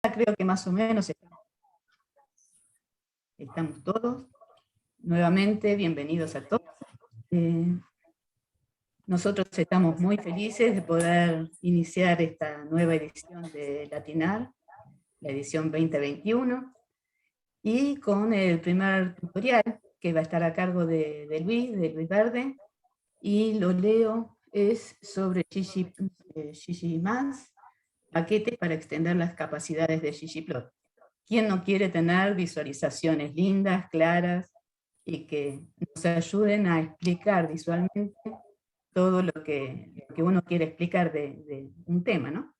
creo que más o menos estamos todos. Nuevamente, bienvenidos a todos. Nosotros estamos muy felices de poder iniciar esta nueva edición de Latinar, la edición 2021, y con el primer tutorial que va a estar a cargo de Luis Verde, y lo leo, es sobre ggMath, paquetes para extender las capacidades de ggplot. ¿Quién no quiere tener visualizaciones lindas, claras, y que nos ayuden a explicar visualmente todo lo que uno quiere explicar de un tema, ¿no?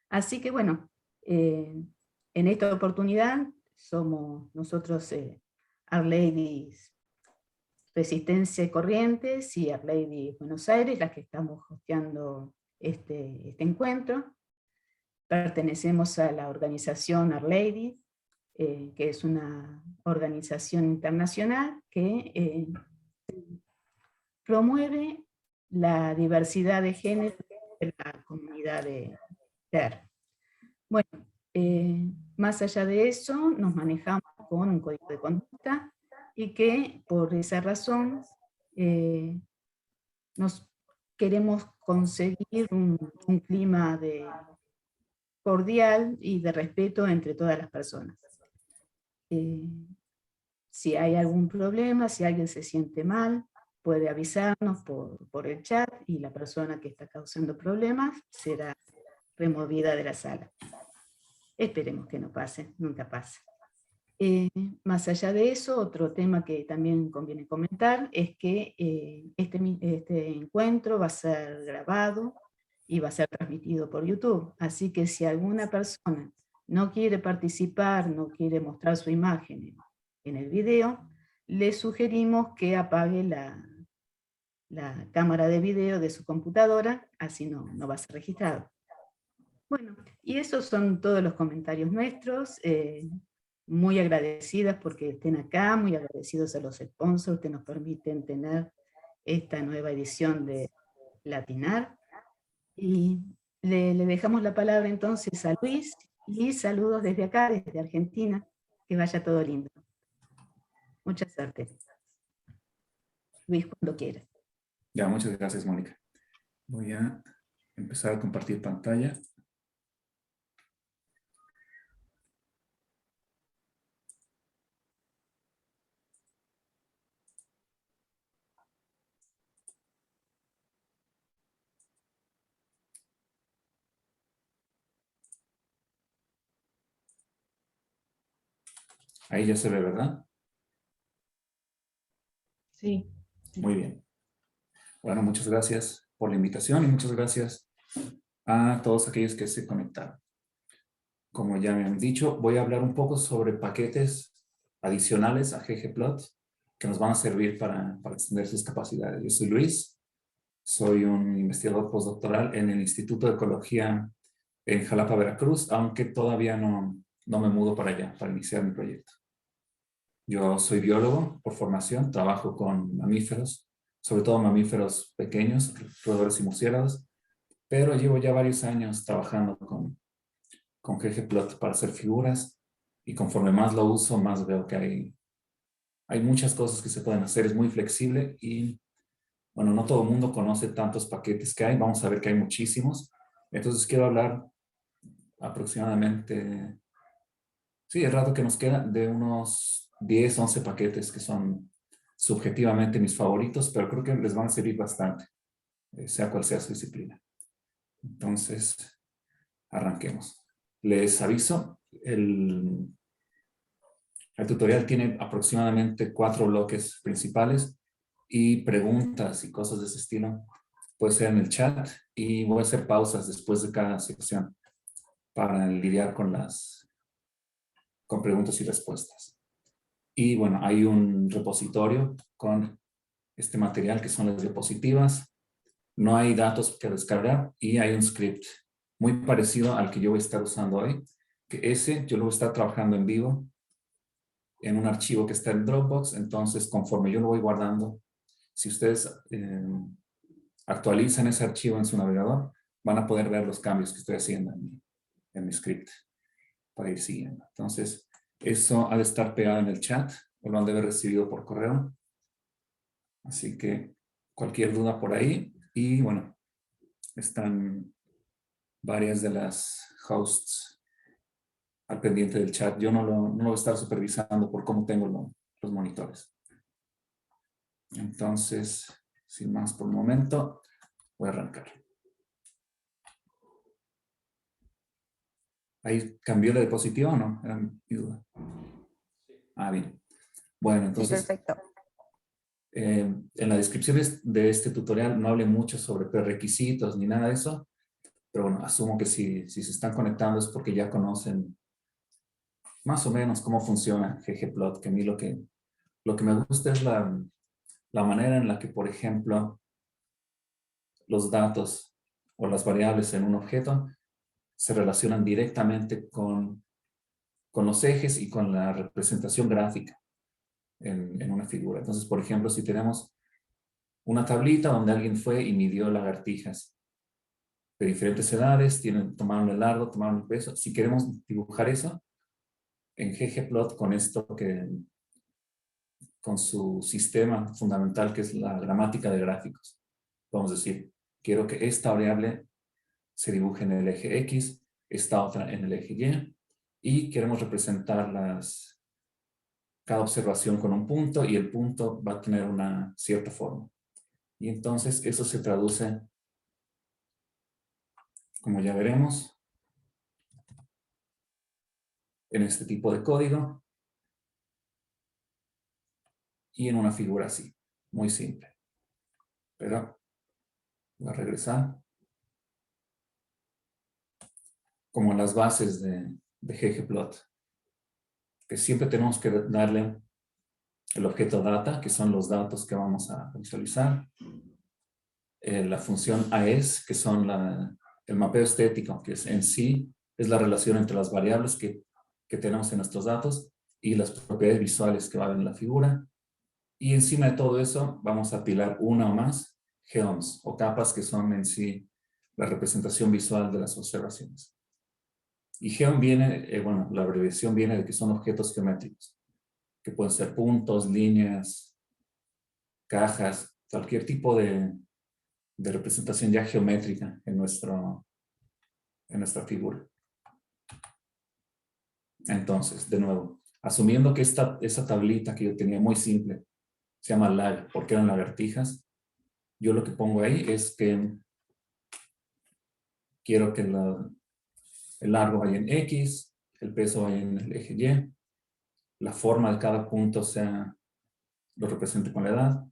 Así que bueno, en esta oportunidad somos nosotros Arladies Resistencia y Corrientes y Arladies Buenos Aires las que estamos hosteando este encuentro. Pertenecemos a la organización Arladies, que es una organización internacional que promueve la diversidad de género en la comunidad de TER. Bueno, más allá de eso, nos manejamos con un código de conducta y que por esa razón nos queremos conseguir un clima cordial y de respeto entre todas las personas. Si hay algún problema, si alguien se siente mal, puede avisarnos por el chat y la persona que está causando problemas será removida de la sala. Esperemos que no pase, nunca pasa. Más allá de eso, otro tema que también conviene comentar es que este encuentro va a ser grabado y va a ser transmitido por YouTube. Así que si alguna persona no quiere participar, no quiere mostrar su imagen en el video, le sugerimos que apague la cámara de video de su computadora, así no va a ser registrado. Bueno, y esos son todos los comentarios nuestros. Muy agradecidas porque estén acá, muy agradecidos a los sponsors que nos permiten tener esta nueva edición de Latinar. Y le dejamos la palabra entonces a Luis, y saludos desde acá, desde Argentina, que vaya todo lindo. Mucha suerte. Luis, cuando quieras. Ya, muchas gracias, Mónica. Voy a empezar a compartir pantalla. Ahí ya se ve, ¿verdad? Sí. Muy bien. Bueno, muchas gracias por la invitación y muchas gracias a todos aquellos que se conectaron. Como ya me han dicho, voy a hablar un poco sobre paquetes adicionales a ggplot que nos van a servir para extender sus capacidades. Yo soy Luis, soy un investigador postdoctoral en el Instituto de Ecología en Jalapa, Veracruz, aunque todavía no me mudo para allá, para iniciar mi proyecto. Yo soy biólogo por formación, trabajo con mamíferos, sobre todo mamíferos pequeños, roedores y murciélagos, pero llevo ya varios años trabajando con ggplot para hacer figuras, y conforme más lo uso, más veo que hay muchas cosas que se pueden hacer. Es muy flexible y, bueno, no todo el mundo conoce tantos paquetes que hay. Vamos a ver que hay muchísimos. Entonces quiero hablar aproximadamente, sí, el rato que nos queda, de unos 10, 11 paquetes que son subjetivamente mis favoritos, pero creo que les van a servir bastante, sea cual sea su disciplina. Entonces, arranquemos. Les aviso, el tutorial tiene aproximadamente 4 bloques principales y preguntas y cosas de ese estilo puede ser en el chat, y voy a hacer pausas después de cada sección para lidiar con preguntas y respuestas. Y bueno, hay un repositorio con este material que son las diapositivas. No hay datos que descargar y hay un script muy parecido al que yo voy a estar usando hoy, que ese yo lo voy a estar trabajando en vivo en un archivo que está en Dropbox. Entonces, conforme yo lo voy guardando, si ustedes actualizan ese archivo en su navegador, van a poder ver los cambios que estoy haciendo en mi script. para ir siguiendo. Entonces, eso ha de estar pegado en el chat o lo han de haber recibido por correo. Así que cualquier duda por ahí. Y bueno, están varias de las hosts al pendiente del chat. Yo no lo voy a estar supervisando por cómo tengo los monitores. Entonces, sin más por el momento, voy a arrancar. ¿Ahí cambió la diapositiva o no? Era mi duda. Ah, bien. Bueno, entonces, sí, perfecto. En la descripción de este tutorial no hablé mucho sobre prerequisitos ni nada de eso, pero bueno, asumo que si se están conectando es porque ya conocen más o menos cómo funciona ggplot, que a mí lo que me gusta es la manera en la que, por ejemplo, los datos o las variables en un objeto se relacionan directamente con los ejes y con la representación gráfica en una figura. Entonces, por ejemplo, si tenemos una tablita donde alguien fue y midió lagartijas de diferentes edades, tomaron el largo, tomaron el peso. Si queremos dibujar eso en ggplot con su sistema fundamental que es la gramática de gráficos, vamos a decir, quiero que esta variable se dibuje en el eje X, esta otra en el eje Y queremos representar cada observación con un punto y el punto va a tener una cierta forma. Y entonces eso se traduce, como ya veremos, en este tipo de código y en una figura así, muy simple. Pero voy a regresar. Como las bases de ggplot, que siempre tenemos que darle el objeto data, que son los datos que vamos a visualizar, la función AES, que son el mapeo estético, que es en sí, es la relación entre las variables que tenemos en nuestros datos y las propiedades visuales que va a haber en la figura. Y encima de todo eso vamos a apilar una o más geoms o capas que son en sí la representación visual de las observaciones. Y geom viene, bueno, la abreviación viene de que son objetos geométricos, que pueden ser puntos, líneas, cajas, cualquier tipo de representación ya geométrica en nuestra figura. Entonces, de nuevo, asumiendo que esa tablita que yo tenía muy simple se llama lag, porque eran lagartijas, yo lo que pongo ahí es que quiero que el largo vaya en X, el peso vaya en el eje Y, la forma de cada punto lo represente con la edad.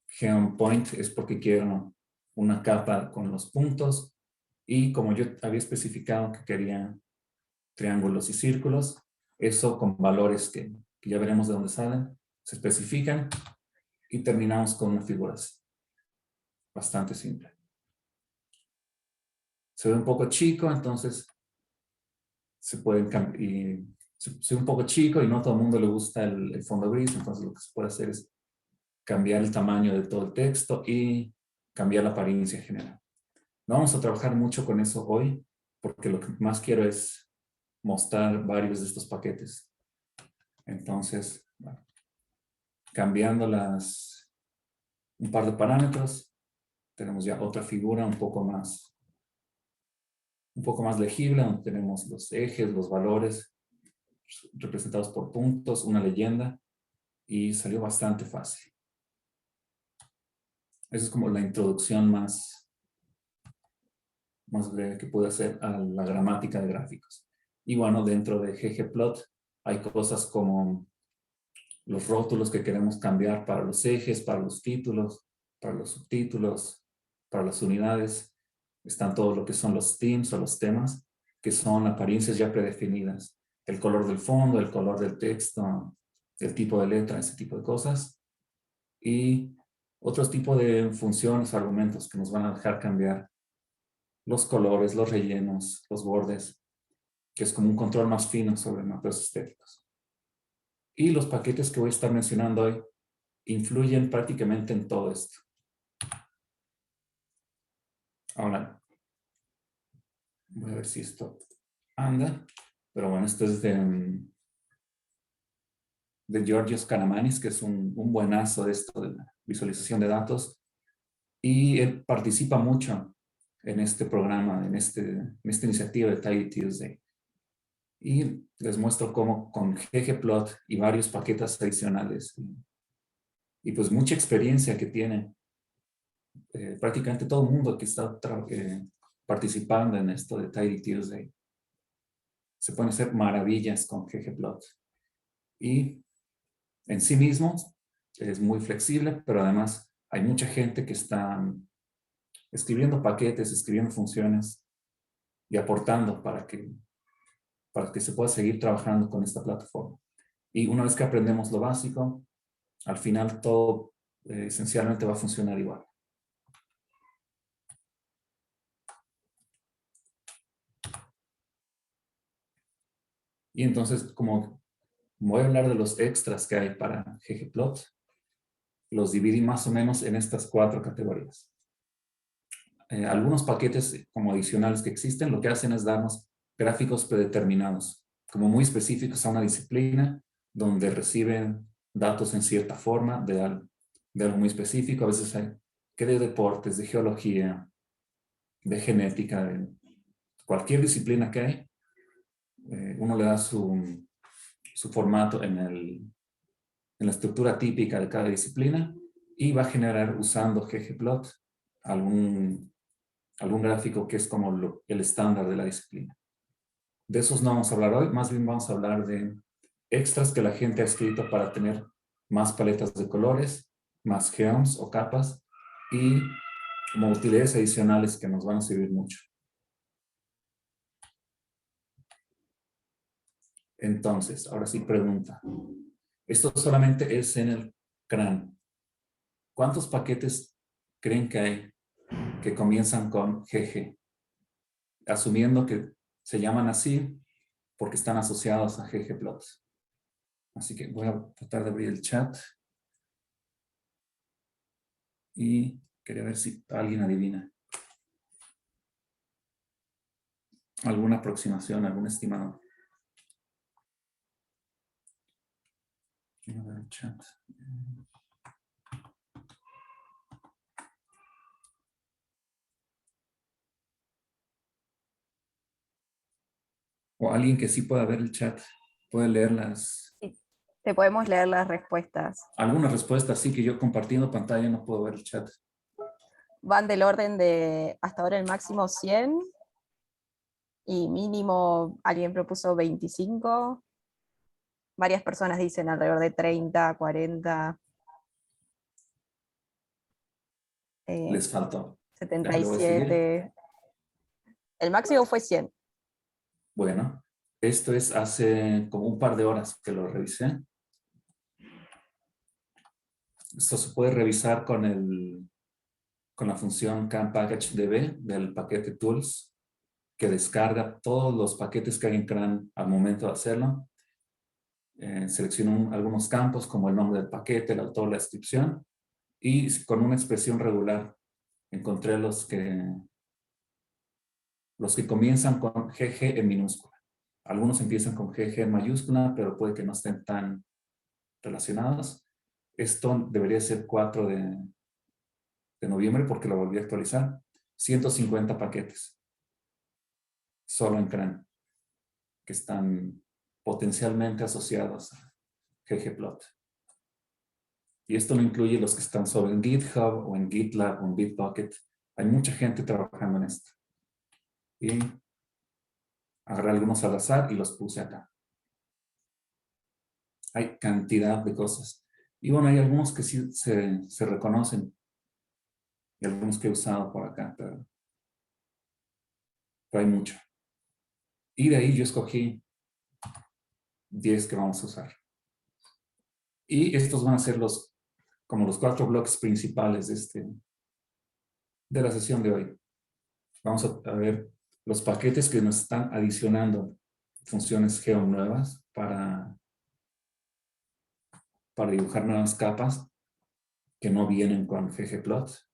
Geom point es porque quiero una capa con los puntos y como yo había especificado que quería triángulos y círculos, eso con valores que ya veremos de dónde salen, se especifican y terminamos con una figura así. Bastante simple. Se ve un poco chico, entonces se pueden cambiar. Se ve un poco chico y no a todo el mundo le gusta el fondo gris, entonces lo que se puede hacer es cambiar el tamaño de todo el texto y cambiar la apariencia general. No vamos a trabajar mucho con eso hoy, porque lo que más quiero es mostrar varios de estos paquetes. Entonces, bueno, cambiando un par de parámetros, tenemos ya otra figura un poco más legible, donde tenemos los ejes, los valores representados por puntos, una leyenda, y salió bastante fácil. Esa es como la introducción más breve que pude hacer a la gramática de gráficos. Y bueno, dentro de ggplot hay cosas como los rótulos que queremos cambiar para los ejes, para los títulos, para los subtítulos, para las unidades. Están todo lo que son los themes o los temas, que son apariencias ya predefinidas. El color del fondo, el color del texto, el tipo de letra, ese tipo de cosas. Y otros tipos de funciones o argumentos que nos van a dejar cambiar los colores, los rellenos, los bordes, que es como un control más fino sobre mapeos estéticos. Y los paquetes que voy a estar mencionando hoy influyen prácticamente en todo esto. Ahora, voy a ver si esto anda. Pero bueno, esto es de Georgios Kanamanis, que es un buenazo de esto de la visualización de datos. Y él participa mucho en este programa, en esta iniciativa de Tidy Tuesday. Y les muestro cómo con ggplot y varios paquetes adicionales y pues mucha experiencia que tiene prácticamente todo el mundo que está participando en esto de Tidy Tuesday. Se pueden hacer maravillas con ggplot. Y en sí mismo es muy flexible, pero además hay mucha gente que está escribiendo paquetes, escribiendo funciones y aportando para que se pueda seguir trabajando con esta plataforma. Y una vez que aprendemos lo básico, al final todo esencialmente va a funcionar igual. Y entonces, como voy a hablar de los extras que hay para ggplot, los dividí más o menos en estas 4 categorías. Algunos paquetes como adicionales que existen, lo que hacen es darnos gráficos predeterminados, como muy específicos a una disciplina, donde reciben datos en cierta forma de algo muy específico. A veces hay que de deportes, de geología, de genética, de cualquier disciplina que hay, uno le da su formato en la estructura típica de cada disciplina y va a generar usando ggplot algún gráfico que es como el estándar de la disciplina. De esos no vamos a hablar hoy, más bien vamos a hablar de extras que la gente ha escrito para tener más paletas de colores, más geoms o capas y como utilidades adicionales que nos van a servir mucho. Entonces, ahora sí pregunta. Esto solamente es en el CRAN. ¿Cuántos paquetes creen que hay que comienzan con GG? Asumiendo que se llaman así porque están asociados a ggplot. Así que voy a tratar de abrir el chat. Y quería ver si alguien adivina. ¿Alguna aproximación, algún estimado? Quiero ver el chat. O alguien que sí pueda ver el chat, puede leer Te podemos leer las respuestas. algunas respuestas, sí, que yo compartiendo pantalla no puedo ver el chat. Van del orden de, hasta ahora el máximo 100, y mínimo alguien propuso 25. Varias personas dicen alrededor de 30, 40. Les faltó. Ya, lo voy a seguir. 77. El máximo fue 100. Bueno, esto es hace como un par de horas que lo revisé. Esto se puede revisar con la función CAN-PackageDB del paquete tools, que descarga todos los paquetes que hay en CRAN al momento de hacerlo. Selecciono algunos campos como el nombre del paquete, el autor, la descripción, y con una expresión regular encontré los que comienzan con GG en minúscula. Algunos empiezan con GG en mayúscula, pero puede que no estén tan relacionados. Esto debería ser 4 de noviembre porque lo volví a actualizar. 150 paquetes. Solo en CRAN, que están potencialmente asociados a ggplot. Y esto no incluye los que están solo en GitHub o en GitLab o en Bitbucket. Hay mucha gente trabajando en esto. Y agarré algunos al azar y los puse acá. Hay cantidad de cosas. Y bueno, hay algunos que sí se reconocen. Y algunos que he usado por acá, pero hay mucho. Y de ahí yo escogí 10 que vamos a usar. Y estos van a ser como los 4 bloques principales de la sesión de hoy. Vamos a ver los paquetes que nos están adicionando funciones geo nuevas para dibujar nuevas capas que no vienen con ggplot.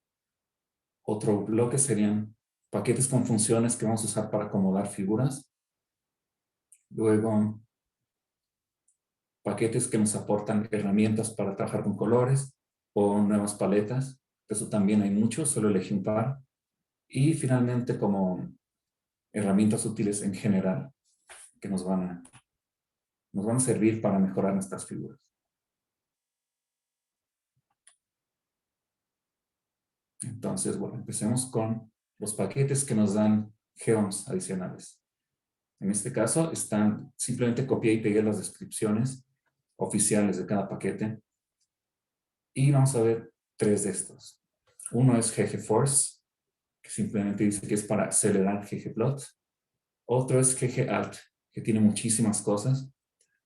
Otro bloque serían paquetes con funciones que vamos a usar para acomodar figuras. Luego, paquetes que nos aportan herramientas para trabajar con colores o nuevas paletas. Eso también hay muchos, solo elegí un par. Y finalmente, como herramientas útiles en general que nos van a servir para mejorar nuestras figuras. Entonces, bueno, empecemos con los paquetes que nos dan geoms adicionales. En este caso, simplemente copié y pegué las descripciones oficiales de cada paquete. Y vamos a ver 3 de estos. Uno es ggforce, que simplemente dice que es para acelerar ggplot. Otro es ggalt, que tiene muchísimas cosas,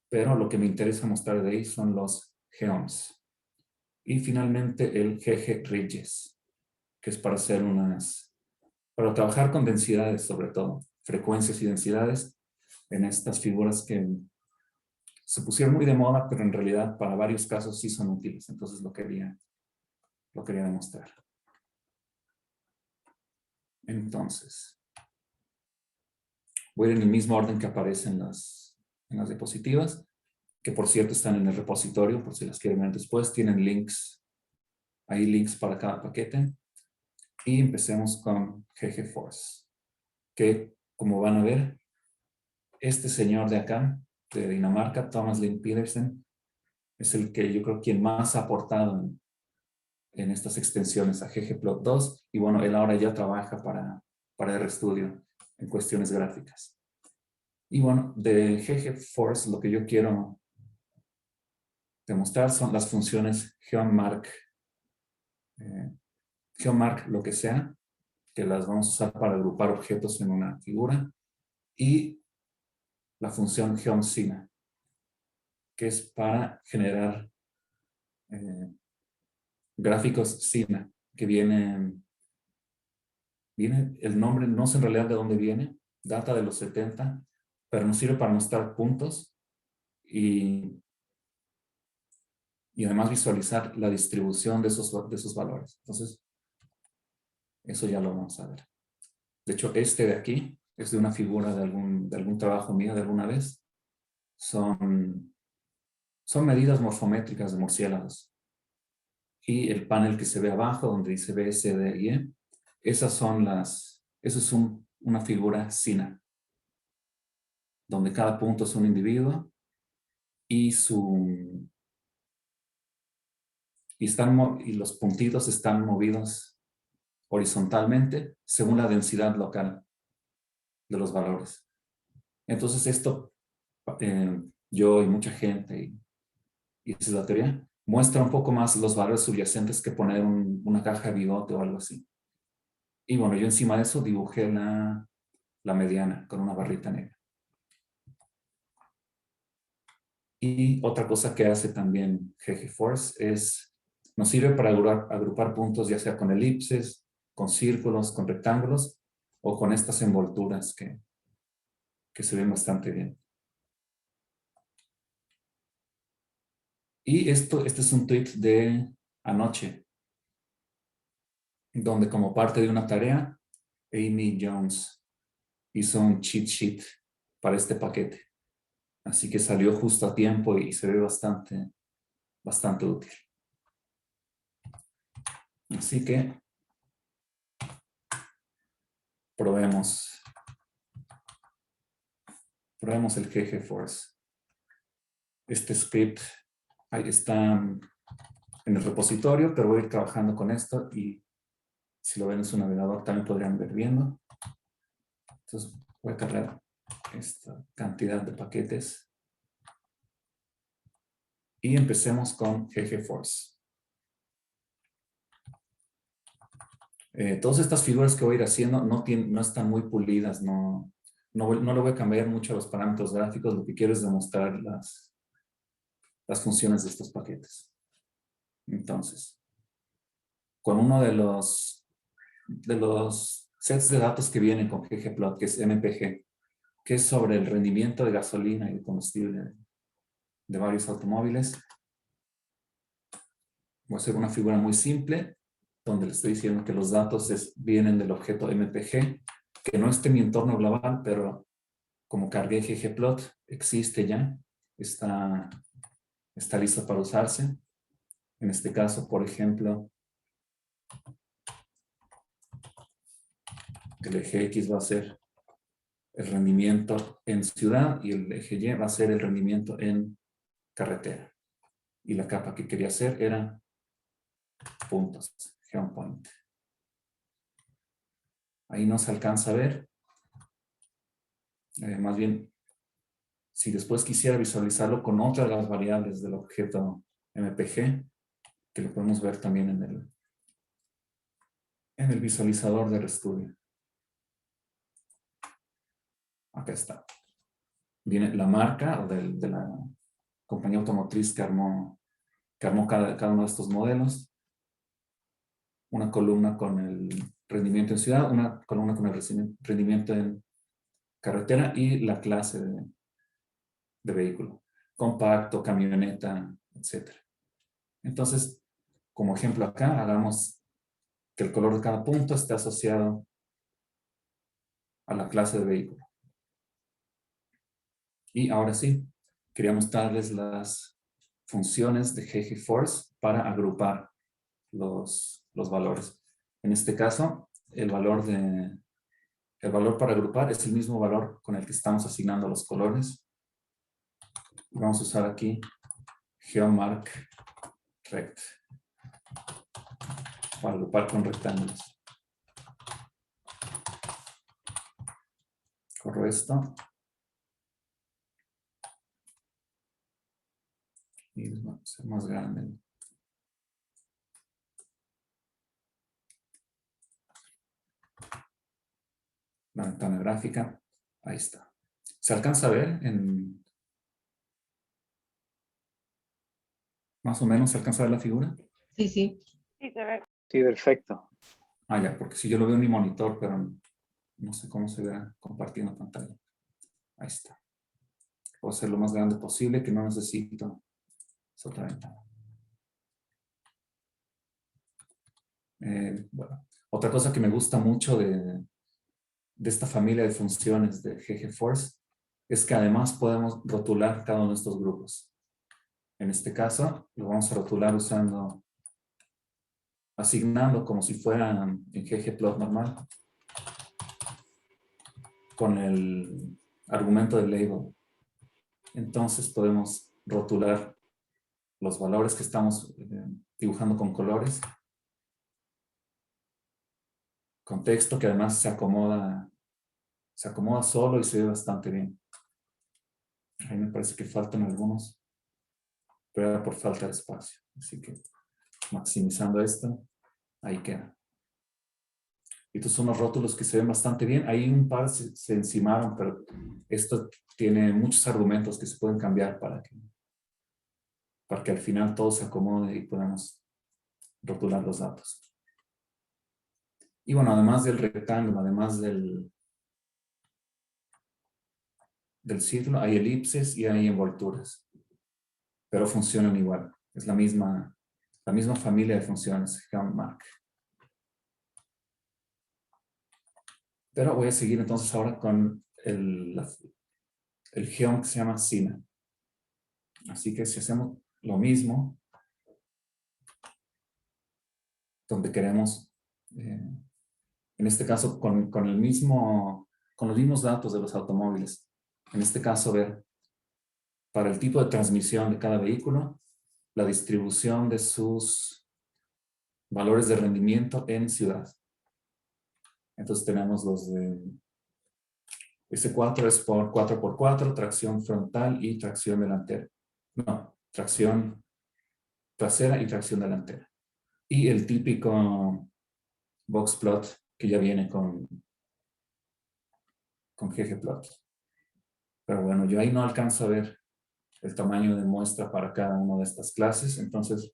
pero lo que me interesa mostrar de ahí son los geoms. Y finalmente el ggridges, que es para hacer para trabajar con densidades sobre todo, frecuencias y densidades en estas figuras que se pusieron muy de moda, pero en realidad para varios casos sí son útiles. Entonces lo quería demostrar. Entonces, voy a ir en el mismo orden que aparecen en las diapositivas, que por cierto están en el repositorio, por si las quieren ver después. Tienen links, hay links para cada paquete. Y empecemos con ggforce, que como van a ver, este señor de acá, de Dinamarca, Thomas Lind Pedersen, es el que yo creo quien más ha aportado en estas extensiones a ggplot2, y bueno, él ahora ya trabaja para RStudio en cuestiones gráficas. Y bueno, de ggforce lo que yo quiero demostrar son las funciones geomark, lo que sea, que las vamos a usar para agrupar objetos en una figura, y la función geomsina, que es para generar gráficos SINA, que viene el nombre, no sé en realidad de dónde viene, data de los 70, pero nos sirve para mostrar puntos y además visualizar la distribución de esos valores. Entonces, eso ya lo vamos a ver. De hecho, este de aquí es de una figura de algún trabajo mío de alguna vez. Son medidas morfométricas de murciélagos. Y el panel que se ve abajo, donde dice B, C, D y E, eso es una figura SINA, donde cada punto es un individuo y los puntitos están movidos horizontalmente según la densidad local de los valores. Entonces esto, yo y mucha gente, y esa es la teoría, muestra un poco más los valores subyacentes que poner una caja de bigote o algo así. Y bueno, yo encima de eso dibujé la mediana con una barrita negra. Y otra cosa que hace también ggforce nos sirve para agrupar puntos, ya sea con elipses, con círculos, con rectángulos, o con estas envolturas que se ven bastante bien. Y este es un tweet de anoche, donde como parte de una tarea, Amy Jones hizo un cheat sheet para este paquete. Así que salió justo a tiempo y se ve bastante útil. Así que probemos el ggforce. Este script ahí está en el repositorio, pero voy a ir trabajando con esto y si lo ven en su navegador también podrían ver viendo. Entonces voy a cargar esta cantidad de paquetes y empecemos con ggforce. Todas estas figuras que voy a ir haciendo no están muy pulidas, no le voy a cambiar mucho a los parámetros gráficos, lo que quiero es demostrar las funciones de estos paquetes. Entonces, con uno de los sets de datos que vienen con ggplot, que es MPG, que es sobre el rendimiento de gasolina y de combustible de varios automóviles, voy a hacer una figura muy simple, donde le estoy diciendo que los datos vienen del objeto MPG, que no esté en mi entorno global, pero como cargué ggplot, existe ya, está listo para usarse. En este caso, por ejemplo, el eje X va a ser el rendimiento en ciudad y el eje Y va a ser el rendimiento en carretera. Y la capa que quería hacer era puntos, geopoint. Ahí no se alcanza a ver. Más bien, si después quisiera visualizarlo con otras de las variables del objeto MPG, que lo podemos ver también en el visualizador del estudio. Acá está. Viene la marca de la compañía automotriz que armó cada uno de estos modelos. Una columna con el rendimiento en ciudad, una columna con el rendimiento en carretera y la clase de vehículo. Compacto, camioneta, etc. Entonces, como ejemplo acá, hagamos que el color de cada punto esté asociado a la clase de vehículo. Y ahora sí, quería mostrarles las funciones de ggforce para agrupar los valores. En este caso, el valor para agrupar es el mismo valor con el que estamos asignando los colores. Vamos a usar aquí geomark_rect para agrupar con rectángulos. Corro esto. Y va a ser más grande. La ventana gráfica, ahí está. ¿Se alcanza a ver? Más o menos, ¿se alcanza a ver la figura? Sí, sí. Sí, se ve. Sí, perfecto. Ah, ya, porque si yo lo veo en mi monitor, pero no sé cómo se verá compartiendo pantalla. Ahí está. Puedo hacer lo más grande posible, que no necesito esa otra ventana. Bueno, otra cosa que me gusta mucho de esta familia de funciones de ggforce es que además podemos rotular cada uno de estos grupos. En este caso, lo vamos a rotular asignando como si fueran en ggplot normal, con el argumento del label. Entonces podemos rotular los valores que estamos dibujando con colores, con texto que además se acomoda solo y se ve bastante bien. Ahí me parece que faltan algunos, pero era por falta de espacio. Así que maximizando esto, ahí queda. Estos son los rótulos que se ven bastante bien. Ahí un par se encimaron, pero esto tiene muchos argumentos que se pueden cambiar para que al final todo se acomode y podamos rotular los datos. Y bueno, además del rectángulo, además del círculo, hay elipses y hay envolturas. Pero funcionan igual. Es la misma familia de funciones, geomark. Pero voy a seguir entonces ahora con el geom que se llama Sina. Así que si hacemos lo mismo, donde queremos, en este caso con los mismos datos de los automóviles, en este caso ver para el tipo de transmisión de cada vehículo, la distribución de sus valores de rendimiento en ciudad. Entonces tenemos los de S4 es por 4x4, tracción frontal y tracción delantera. No, tracción trasera y tracción delantera. Y el típico box plot que ya viene con ggplot. Pero bueno, yo ahí no alcanzo a ver el tamaño de muestra para cada una de estas clases. Entonces,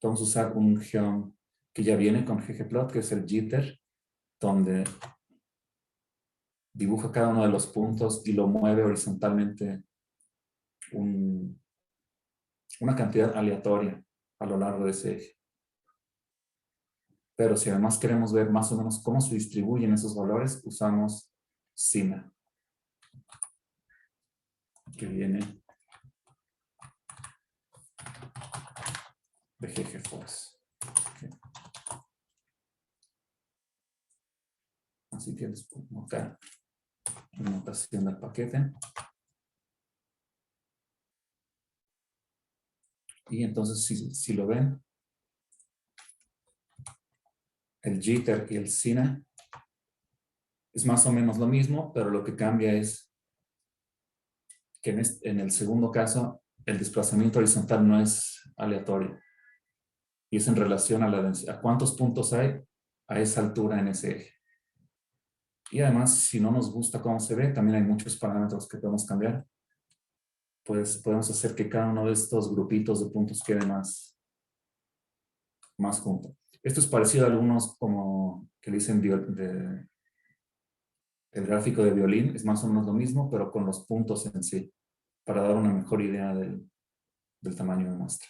vamos a usar un geom que ya viene con ggplot, que es el jitter, donde dibuja cada uno de los puntos y lo mueve horizontalmente una cantidad aleatoria a lo largo de ese eje. Pero si además queremos ver más o menos cómo se distribuyen esos valores, usamos Sina. que viene de ggforce. Okay. Así que les puedo notar la notación del paquete. Y entonces, si lo ven, el jitter y el cine es más o menos lo mismo, pero lo que cambia es que en el segundo caso, el desplazamiento horizontal no es aleatorio. Y es en relación a la densidad, a cuántos puntos hay a esa altura en ese eje. Y además, si no nos gusta cómo se ve, también hay muchos parámetros que podemos cambiar. Pues podemos hacer que cada uno de estos grupitos de puntos quede más junto. Esto es parecido a algunos como que le dicen el gráfico de violín, es más o menos lo mismo, pero con los puntos en sí, para dar una mejor idea del tamaño de muestra.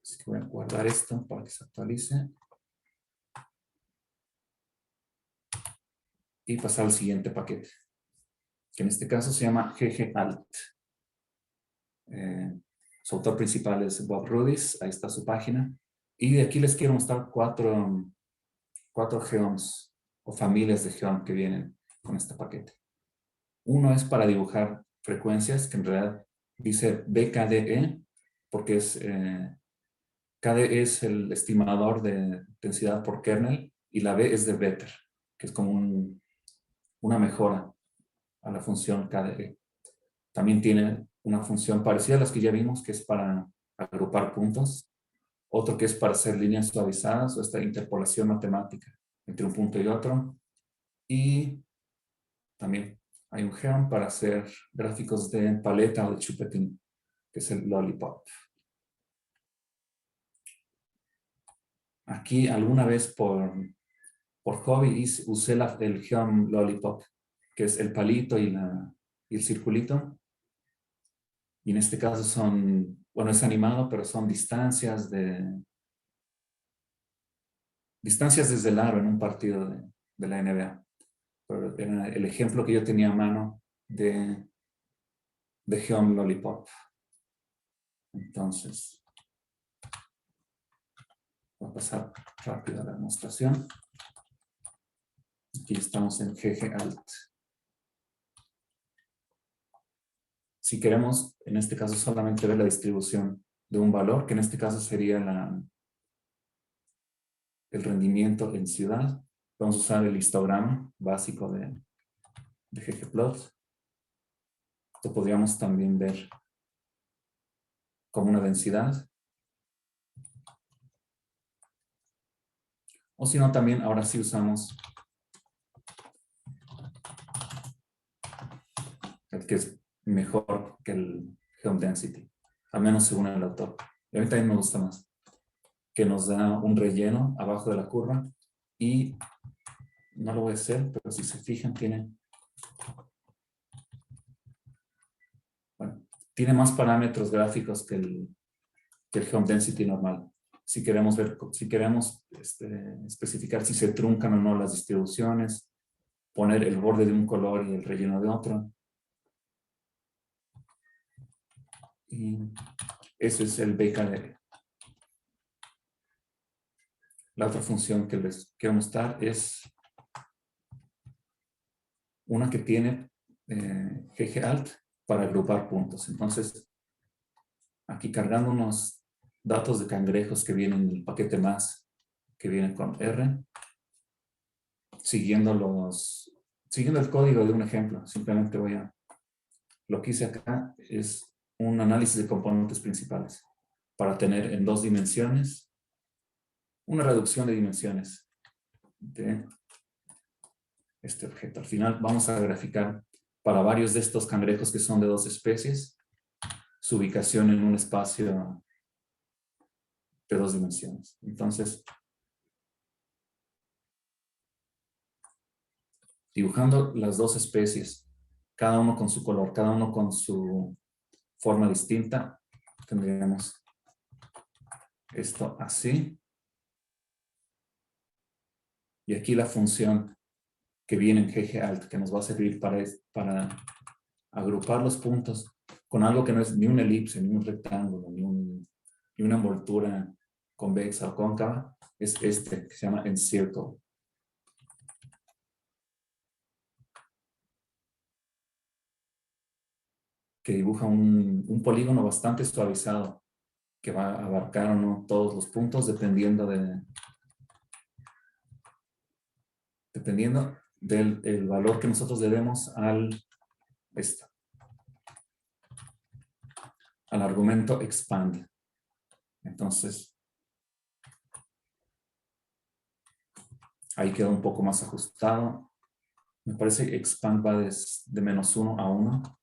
Así que voy a guardar esto para que se actualice. Y pasar al siguiente paquete, que en este caso se llama ggalt. Su autor principal es Bob Rudis, ahí está su página. Y de aquí les quiero mostrar cuatro geoms o familias de geom que vienen con este paquete. Uno es para dibujar frecuencias, que en realidad dice BKDE, porque KDE es el estimador de densidad por kernel y la B es de Better, que es como una mejora a la función KDE. También tiene una función parecida a las que ya vimos, que es para agrupar puntos. Otro que es para hacer líneas suavizadas o esta interpolación matemática entre un punto y otro. Y también hay un geom para hacer gráficos de paleta o de chupetín, que es el lollipop. Aquí alguna vez por hobby usé el geom lollipop, que es el palito y el circulito. Y en este caso es animado, pero son distancias desde el aro en un partido de la NBA. Pero era el ejemplo que yo tenía a mano de Geom Lollipop. Entonces, voy a pasar rápido a la demostración. Aquí estamos en ggalt. Si queremos, en este caso, solamente ver la distribución de un valor, que en este caso sería el rendimiento en ciudad, vamos a usar el histograma básico de ggplot. Esto podríamos también ver como una densidad. O si no, también ahora sí usamos el que es mejor que el Geom Density, al menos según el autor. Y a mí también me gusta más, que nos da un relleno abajo de la curva y no lo voy a hacer, pero si se fijan tiene más parámetros gráficos que el Geom Density normal. Si queremos especificar si se truncan o no las distribuciones, poner el borde de un color y el relleno de otro. Y eso es el BKD. La otra función que les quiero mostrar es una que tiene ggalt para agrupar puntos. Entonces, aquí cargando unos datos de cangrejos que vienen en el paquete más, que viene con R, siguiendo el código de un ejemplo. Simplemente lo que hice acá es un análisis de componentes principales para tener en 2 dimensiones una reducción de dimensiones de este objeto. Al final vamos a graficar para varios de estos cangrejos que son de 2 especies su ubicación en un espacio de 2 dimensiones. Entonces, dibujando las 2 especies, cada uno con su color, cada uno con su forma distinta, tendríamos esto así. Y aquí la función que viene en ggAlt, que nos va a servir para agrupar los puntos con algo que no es ni una elipse, ni un rectángulo, ni una envoltura convexa o cóncava, es este que se llama encircle. Que dibuja un polígono bastante suavizado, que va a abarcar o no todos los puntos dependiendo del valor que nosotros le demos al argumento expand. Entonces, ahí queda un poco más ajustado. Me parece que expand va de -1 a 1.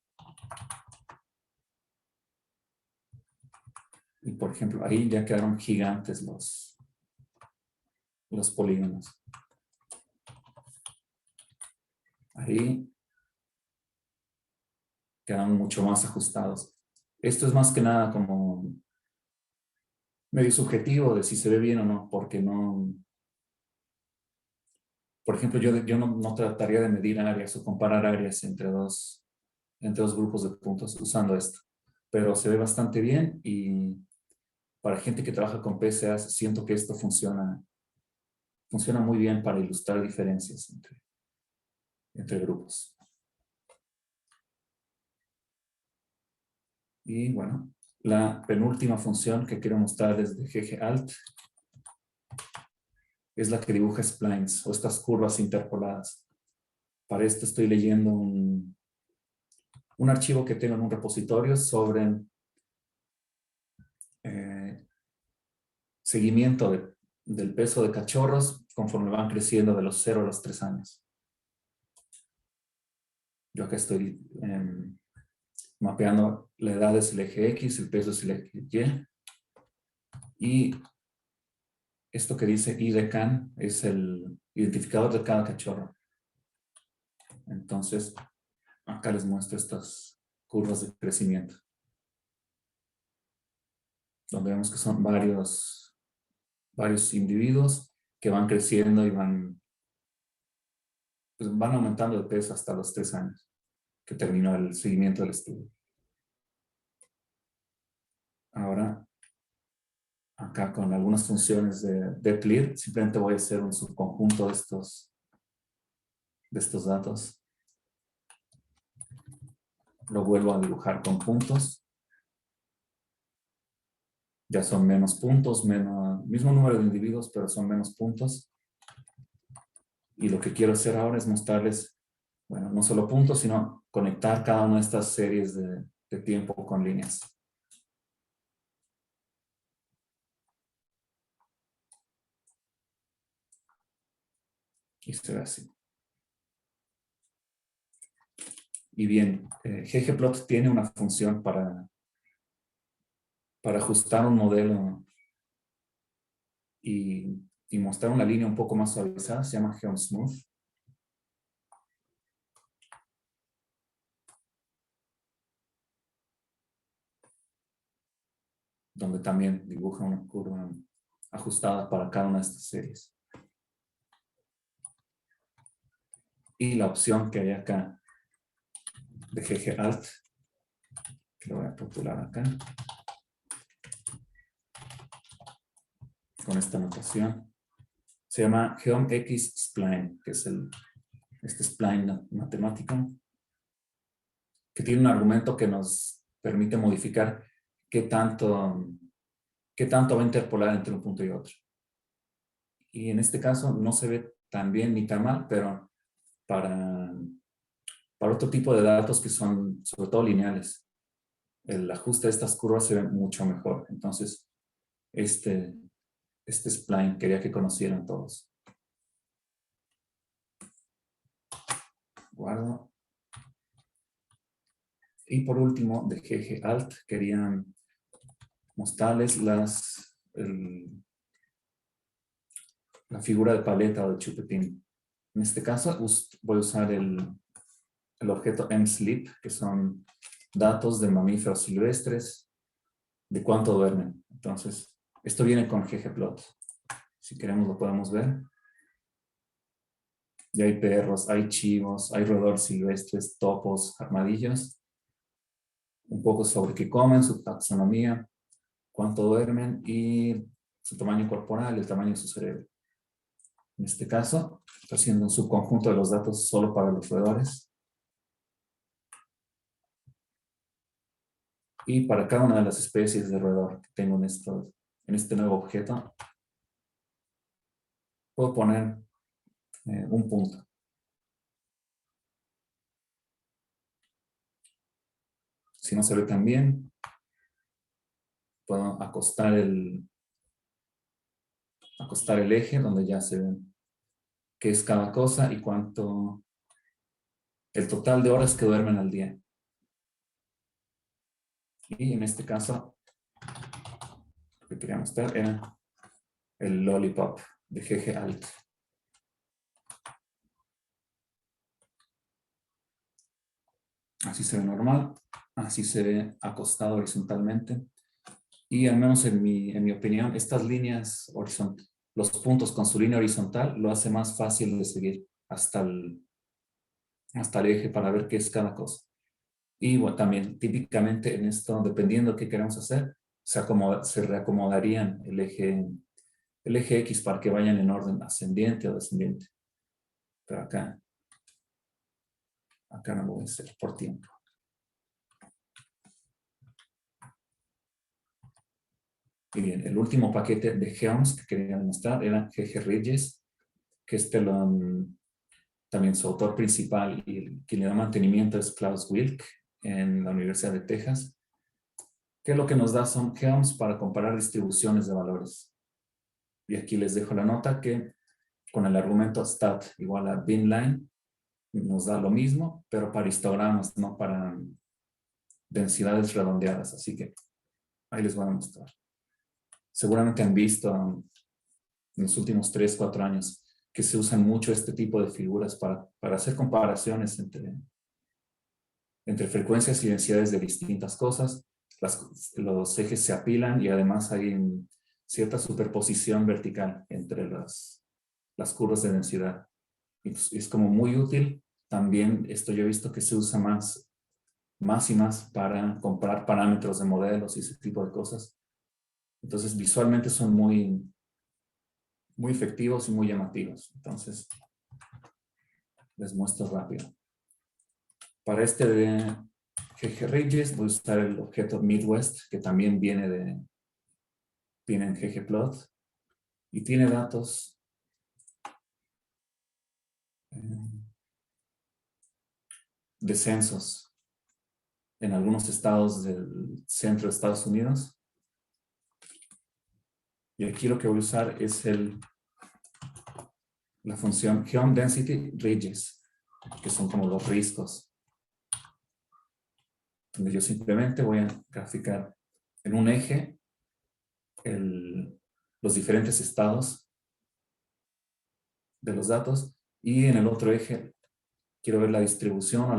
Y por ejemplo, ahí ya quedaron gigantes los polígonos. Ahí quedan mucho más ajustados. Esto es más que nada como medio subjetivo de si se ve bien o no, porque no... Por ejemplo, yo no trataría de medir áreas o comparar áreas entre dos grupos de puntos usando esto. Pero se ve bastante bien y para gente que trabaja con PSAs, siento que esto funciona muy bien para ilustrar diferencias entre grupos. Y bueno, la penúltima función que quiero mostrarles de ggAlt es la que dibuja splines o estas curvas interpoladas. Para esto estoy leyendo un archivo que tengo en un repositorio sobre seguimiento del peso de cachorros conforme van creciendo de los 0 a los 3 años. Yo acá estoy mapeando la edad es el eje X, el peso es el eje Y. Y esto que dice IDCAN es el identificador de cada cachorro. Entonces, acá les muestro estas curvas de crecimiento. Donde vemos que son varios individuos que van creciendo y van aumentando de peso hasta los 3 años, que terminó el seguimiento del estudio. Ahora, acá con algunas funciones de clear, simplemente voy a hacer un subconjunto de estos datos. Lo vuelvo a dibujar con puntos. Ya son menos puntos, mismo número de individuos, pero son menos puntos. Y lo que quiero hacer ahora es mostrarles, bueno, no solo puntos, sino conectar cada una de estas series de tiempo con líneas. Y se ve así. Y bien, ggplot tiene una función para ajustar un modelo y mostrar una línea un poco más suavizada, se llama GeoSmooth. Donde también dibuja una curva ajustada para cada una de estas series. Y la opción que hay acá de ggAlt, que lo voy a popular acá, con esta notación, se llama GeoMX-Spline, que es este spline matemático, que tiene un argumento que nos permite modificar qué tanto va a interpolar entre un punto y otro. Y en este caso no se ve tan bien ni tan mal, pero para otro tipo de datos que son sobre todo lineales, el ajuste de estas curvas se ve mucho mejor. Entonces, este spline quería que conocieran todos. Guardo. Y por último, de ggAlt, quería mostrarles la figura de paleta o de chupetín. En este caso, voy a usar el objeto mSleep, que son datos de mamíferos silvestres, de cuánto duermen. Entonces, esto viene con ggplot. Si queremos lo podemos ver. Y hay perros, hay chivos, hay roedores silvestres, topos, armadillos. Un poco sobre qué comen, su taxonomía, cuánto duermen y su tamaño corporal, el tamaño de su cerebro. En este caso, estoy haciendo un subconjunto de los datos solo para los roedores. Y para cada una de las especies de roedor que tengo en este nuevo objeto, puedo poner un punto. Si no se ve tan bien, puedo acostar el eje donde ya se ve qué es cada cosa y cuánto, el total de horas que duermen al día. Y en este caso, lo que quería mostrar era el lollipop de GG Alt. Así se ve normal, así se ve acostado horizontalmente. Y al menos en mi opinión, estas líneas horizontales, los puntos con su línea horizontal, lo hace más fácil de seguir hasta el eje para ver qué es cada cosa. Y bueno, también típicamente en esto, dependiendo de qué queremos hacer, se reacomodarían el eje X para que vayan en orden ascendiente o descendiente. Pero acá no lo voy a hacer por tiempo. Y bien, el último paquete de Helms que quería mostrar era ggRidges, que también su autor principal y quien le da mantenimiento es Klaus Wilk en la Universidad de Texas, que lo que nos da son Helms para comparar distribuciones de valores. Y aquí les dejo la nota que con el argumento stat igual a binline nos da lo mismo, pero para histogramas, no para densidades redondeadas. Así que ahí les voy a mostrar. Seguramente han visto en los últimos 3, 4 años que se usan mucho este tipo de figuras para hacer comparaciones entre frecuencias y densidades de distintas cosas. Los ejes se apilan y además hay cierta superposición vertical entre las curvas de densidad. Y es como muy útil. También esto yo he visto que se usa más y más para comparar parámetros de modelos y ese tipo de cosas. Entonces visualmente son muy efectivos y muy llamativos. Entonces les muestro rápido. Para este de ggRidges voy a usar el objeto Midwest, que también viene en ggplot y tiene datos de censos en algunos estados del centro de Estados Unidos. Y aquí lo que voy a usar es la función Geom Density Ridges, que son como los riscos, donde yo simplemente voy a graficar en un eje los diferentes estados de los datos y en el otro eje quiero ver la distribución o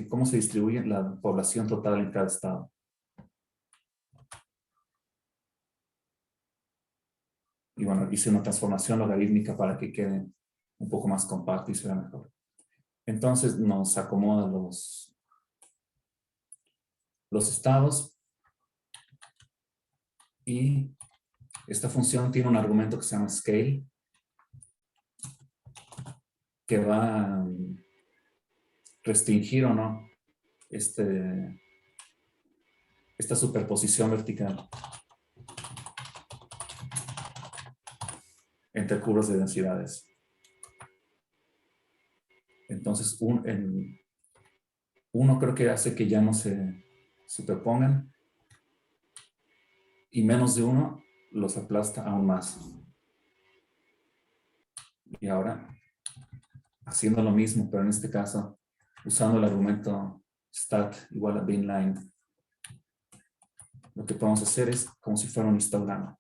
cómo se distribuye la población total en cada estado. Y bueno, hice una transformación logarítmica para que quede un poco más compacto y se vea mejor. Entonces nos acomoda los estados y esta función tiene un argumento que se llama scale que va a restringir o no esta superposición vertical entre curvas de densidades. Entonces, uno creo que hace que ya no se superpongan y menos de uno los aplasta aún más. Y ahora, haciendo lo mismo, pero en este caso, usando el argumento stat igual a binline, lo que podemos hacer es como si fuera un histograma.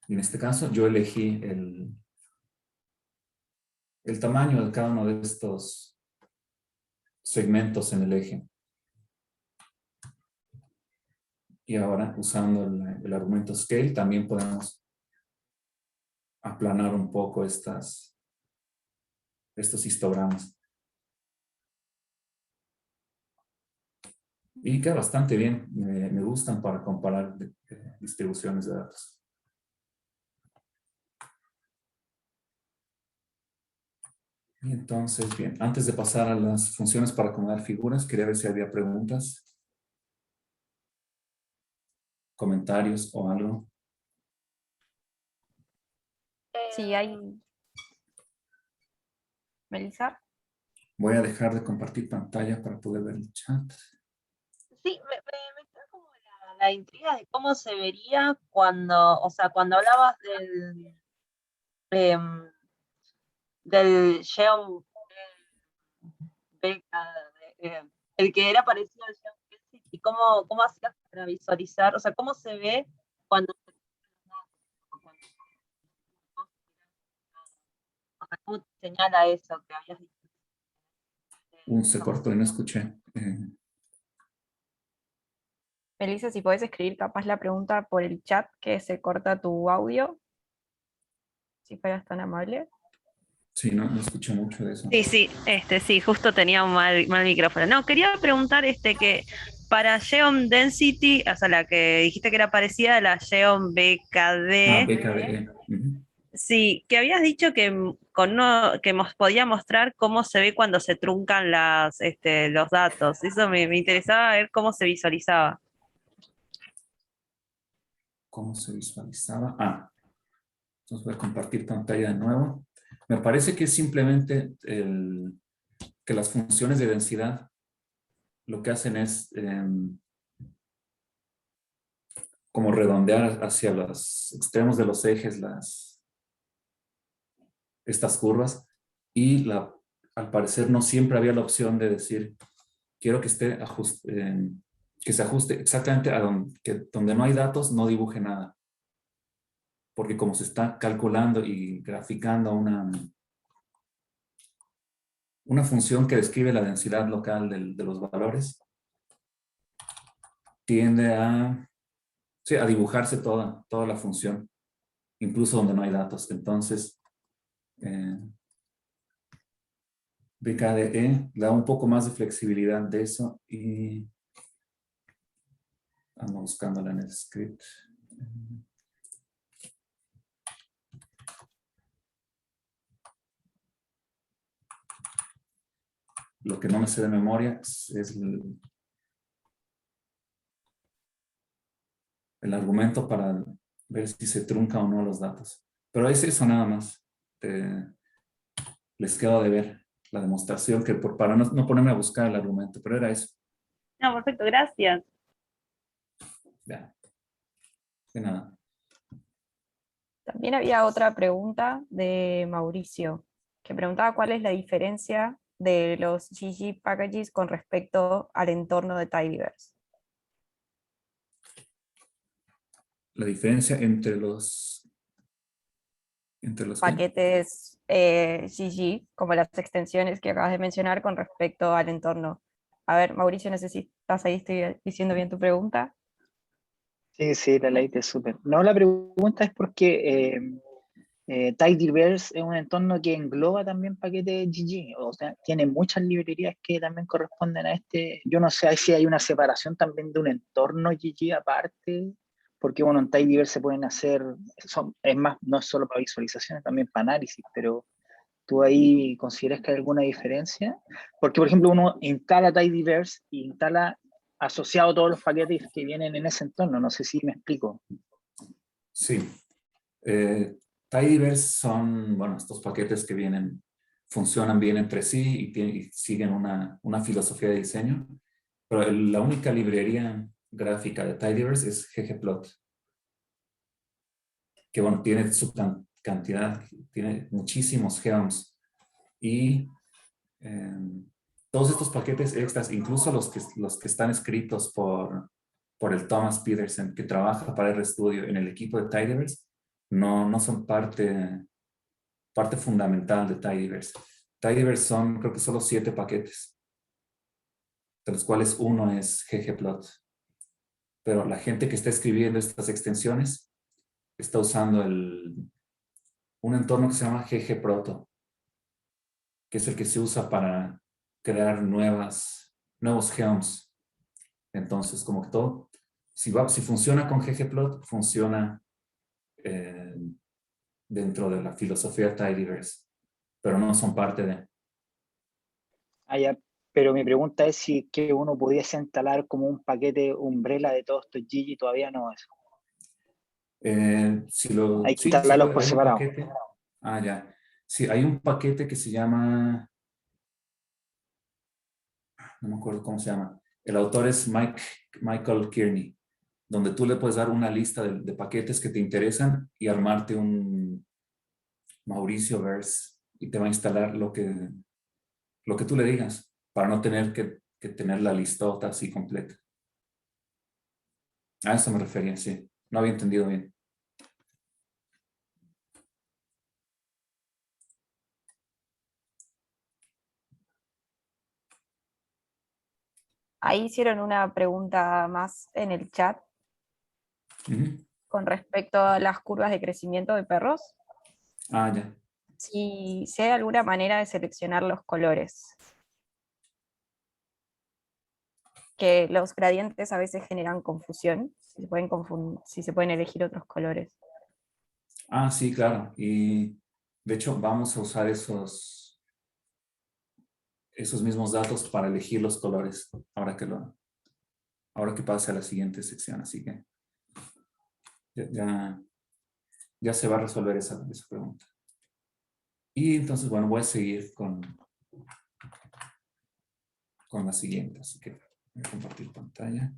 Y en este caso, yo elegí el tamaño de cada uno de estos segmentos en el eje. Y ahora, usando el argumento scale, también podemos aplanar un poco estos histogramas. Y queda bastante bien, me gustan para comparar distribuciones de datos. Y entonces, bien, antes de pasar a las funciones para acomodar figuras, quería ver si había preguntas, comentarios o algo. Sí, hay... Melissa. Voy a dejar de compartir pantalla para poder ver el chat. Sí, me está como la intriga de cómo se vería cuando, o sea, cuando hablabas del Xeon Beca, el que era parecido al Xeon Basic, y cómo hacías para visualizar, o sea, cómo se ve cuando, o sea, cómo te señala eso que habías dicho. Se cortó y no escuché. Melissa, si podés escribir capaz la pregunta por el chat, que se corta tu audio. Si fueras tan amable. Sí, no escuché mucho de eso. Sí, sí, justo tenía un mal micrófono. No, quería preguntar que para Xeon Density, o sea, la que dijiste que era parecida a la Xeon BKD, BKD. sí, que habías dicho que podía mostrar cómo se ve cuando se truncan los datos. Eso me interesaba ver cómo se visualizaba. ¿Cómo se visualizaba? Entonces voy a compartir pantalla de nuevo. Me parece que es simplemente que las funciones de densidad lo que hacen es como redondear hacia los extremos de los ejes estas curvas, y al parecer no siempre había la opción de decir quiero que que se ajuste exactamente a donde no hay datos, no dibuje nada, porque como se está calculando y graficando una función que describe la densidad local de los valores, tiende a dibujarse toda la función, incluso donde no hay datos. Entonces, BKDE da un poco más de flexibilidad de eso, y vamos buscándola en el script. Lo que no me sé de memoria es el argumento para ver si se trunca o no los datos. Pero es eso nada más. Les quedo de ver la demostración, para no ponerme a buscar el argumento, pero era eso. No, perfecto, gracias. Ya. De nada. También había otra pregunta de Mauricio, que preguntaba cuál es la diferencia de los GG packages con respecto al entorno de Tidyverse. La diferencia entre los paquetes GG, como las extensiones que acabas de mencionar con respecto al entorno. A ver, Mauricio, no sé si estás ahí, estoy diciendo bien tu pregunta. Sí, la leíste súper. No, la pregunta es porque Tidyverse es un entorno que engloba también paquetes GG, o sea, tiene muchas librerías que también corresponden a este. Yo no sé si hay una separación también de un entorno GG aparte, porque bueno, en Tidyverse se pueden hacer, es más, no es solo para visualizaciones, también para análisis, pero ¿tú ahí consideras que hay alguna diferencia? Porque, por ejemplo, uno instala Tidyverse y instala asociado todos los paquetes que vienen en ese entorno. No sé si me explico. Sí. Tidyverse son, estos paquetes que funcionan bien entre sí y siguen una filosofía de diseño. Pero la única librería gráfica de Tidyverse es ggplot. Que tiene su cantidad, tiene muchísimos geoms. Y todos estos paquetes extras, incluso los que están escritos por el Thomas Peterson, que trabaja para RStudio en el equipo de Tidyverse, no son parte fundamental de Tidyverse. Tidyverse son, creo que solo 7 paquetes, de los cuales uno es ggplot. Pero la gente que está escribiendo estas extensiones está usando un entorno que se llama ggproto, que es el que se usa para crear nuevos Helms. Entonces, como que todo, si funciona con ggplot, funciona dentro de la filosofía tidyverse, pero no son parte de. Ah, ya. Pero mi pregunta es si que uno pudiese instalar como un paquete umbrella de todos estos Gigi, todavía no es. Hay que Sí, se instalarlos puede, por hay un separado. paquete. Ah, ya. Sí, hay un paquete que se llama, no me acuerdo cómo se llama. El autor es Michael Kearney, donde tú le puedes dar una lista de paquetes que te interesan y armarte un Mauricio Verse y te va a instalar lo que tú le digas para no tener que tener la listota así completa. A eso me refería, sí. No había entendido bien. Ahí hicieron una pregunta más en el chat Ujú. con respecto a las curvas de crecimiento de perros. Ah, ya. Si hay alguna manera de seleccionar los colores. Que los gradientes a veces generan confusión, si se pueden elegir otros colores. Ah, sí, claro. Y de hecho vamos a usar esos mismos datos para elegir los colores ahora que pase a la siguiente sección. Así que ya se va a resolver esa pregunta. Y entonces, bueno, voy a seguir con la siguiente. Así que voy a compartir pantalla.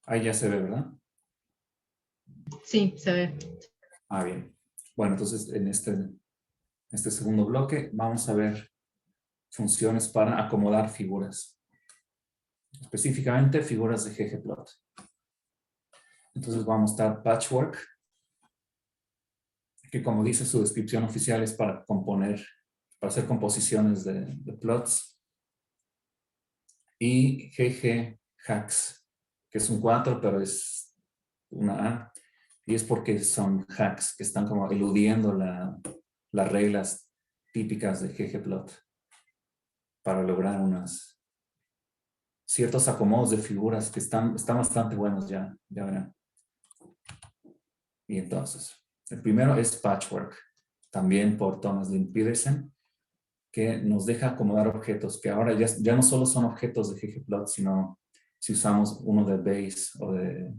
Ahí ya se ve, ¿verdad? Sí, se ve. Ah, bien. Bueno, entonces en este segundo bloque vamos a ver funciones para acomodar figuras. Específicamente figuras de ggplot. Entonces vamos a mostrar Patchwork, que como dice su descripción oficial es para hacer composiciones de plots. Y ggHacks, que es un 4, pero es una A. Y es porque son hacks que están como eludiendo las reglas típicas de ggplot para lograr ciertos acomodos de figuras que están bastante buenos, ya verán. Y entonces, el primero es Patchwork, también por Thomas Lynn Peterson, que nos deja acomodar objetos que ahora ya no solo son objetos de ggplot, sino si usamos uno de Base o de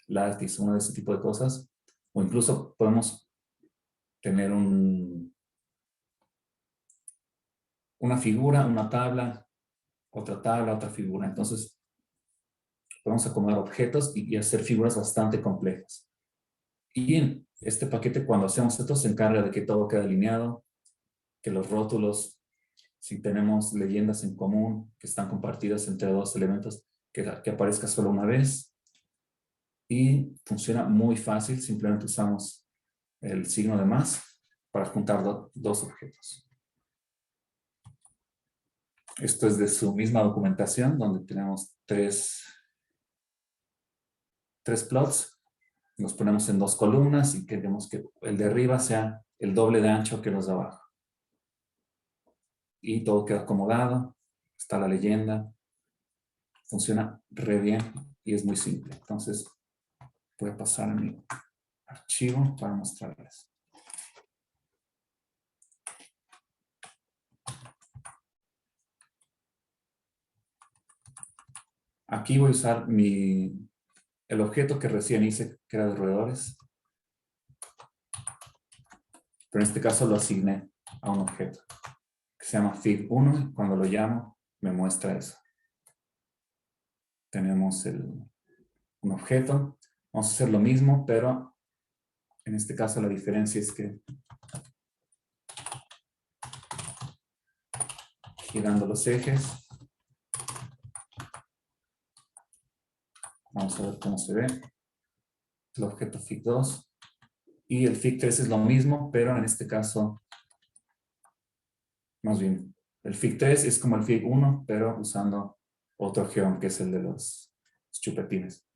Lattice, uno de ese tipo de cosas, o incluso podemos tener una figura, una tabla, otra figura. Entonces, podemos acomodar objetos y hacer figuras bastante complejas. Y en este paquete, cuando hacemos esto, se encarga de que todo quede alineado, que los rótulos, si tenemos leyendas en común que están compartidas entre dos elementos, que aparezca solo una vez. Y funciona muy fácil, simplemente usamos el signo de más para juntar dos objetos. Esto es de su misma documentación, donde tenemos tres plots. Los ponemos en dos columnas y queremos que el de arriba sea el doble de ancho que los de abajo. Y todo queda acomodado. Está la leyenda. Funciona re bien y es muy simple. Entonces, voy a pasar a mi archivo para mostrarles. Aquí voy a usar el objeto que recién hice, que era de roedores. Pero en este caso lo asigné a un objeto que se llama fig1 y cuando lo llamo me muestra eso. Tenemos un objeto. Vamos a hacer lo mismo, pero en este caso la diferencia es que girando los ejes, vamos a ver cómo se ve el objeto fig2 y el fig3 es lo mismo, pero en este caso, más bien, El Fig 3 es como el Fig 1, pero usando otro geom, que es el de los chupetines.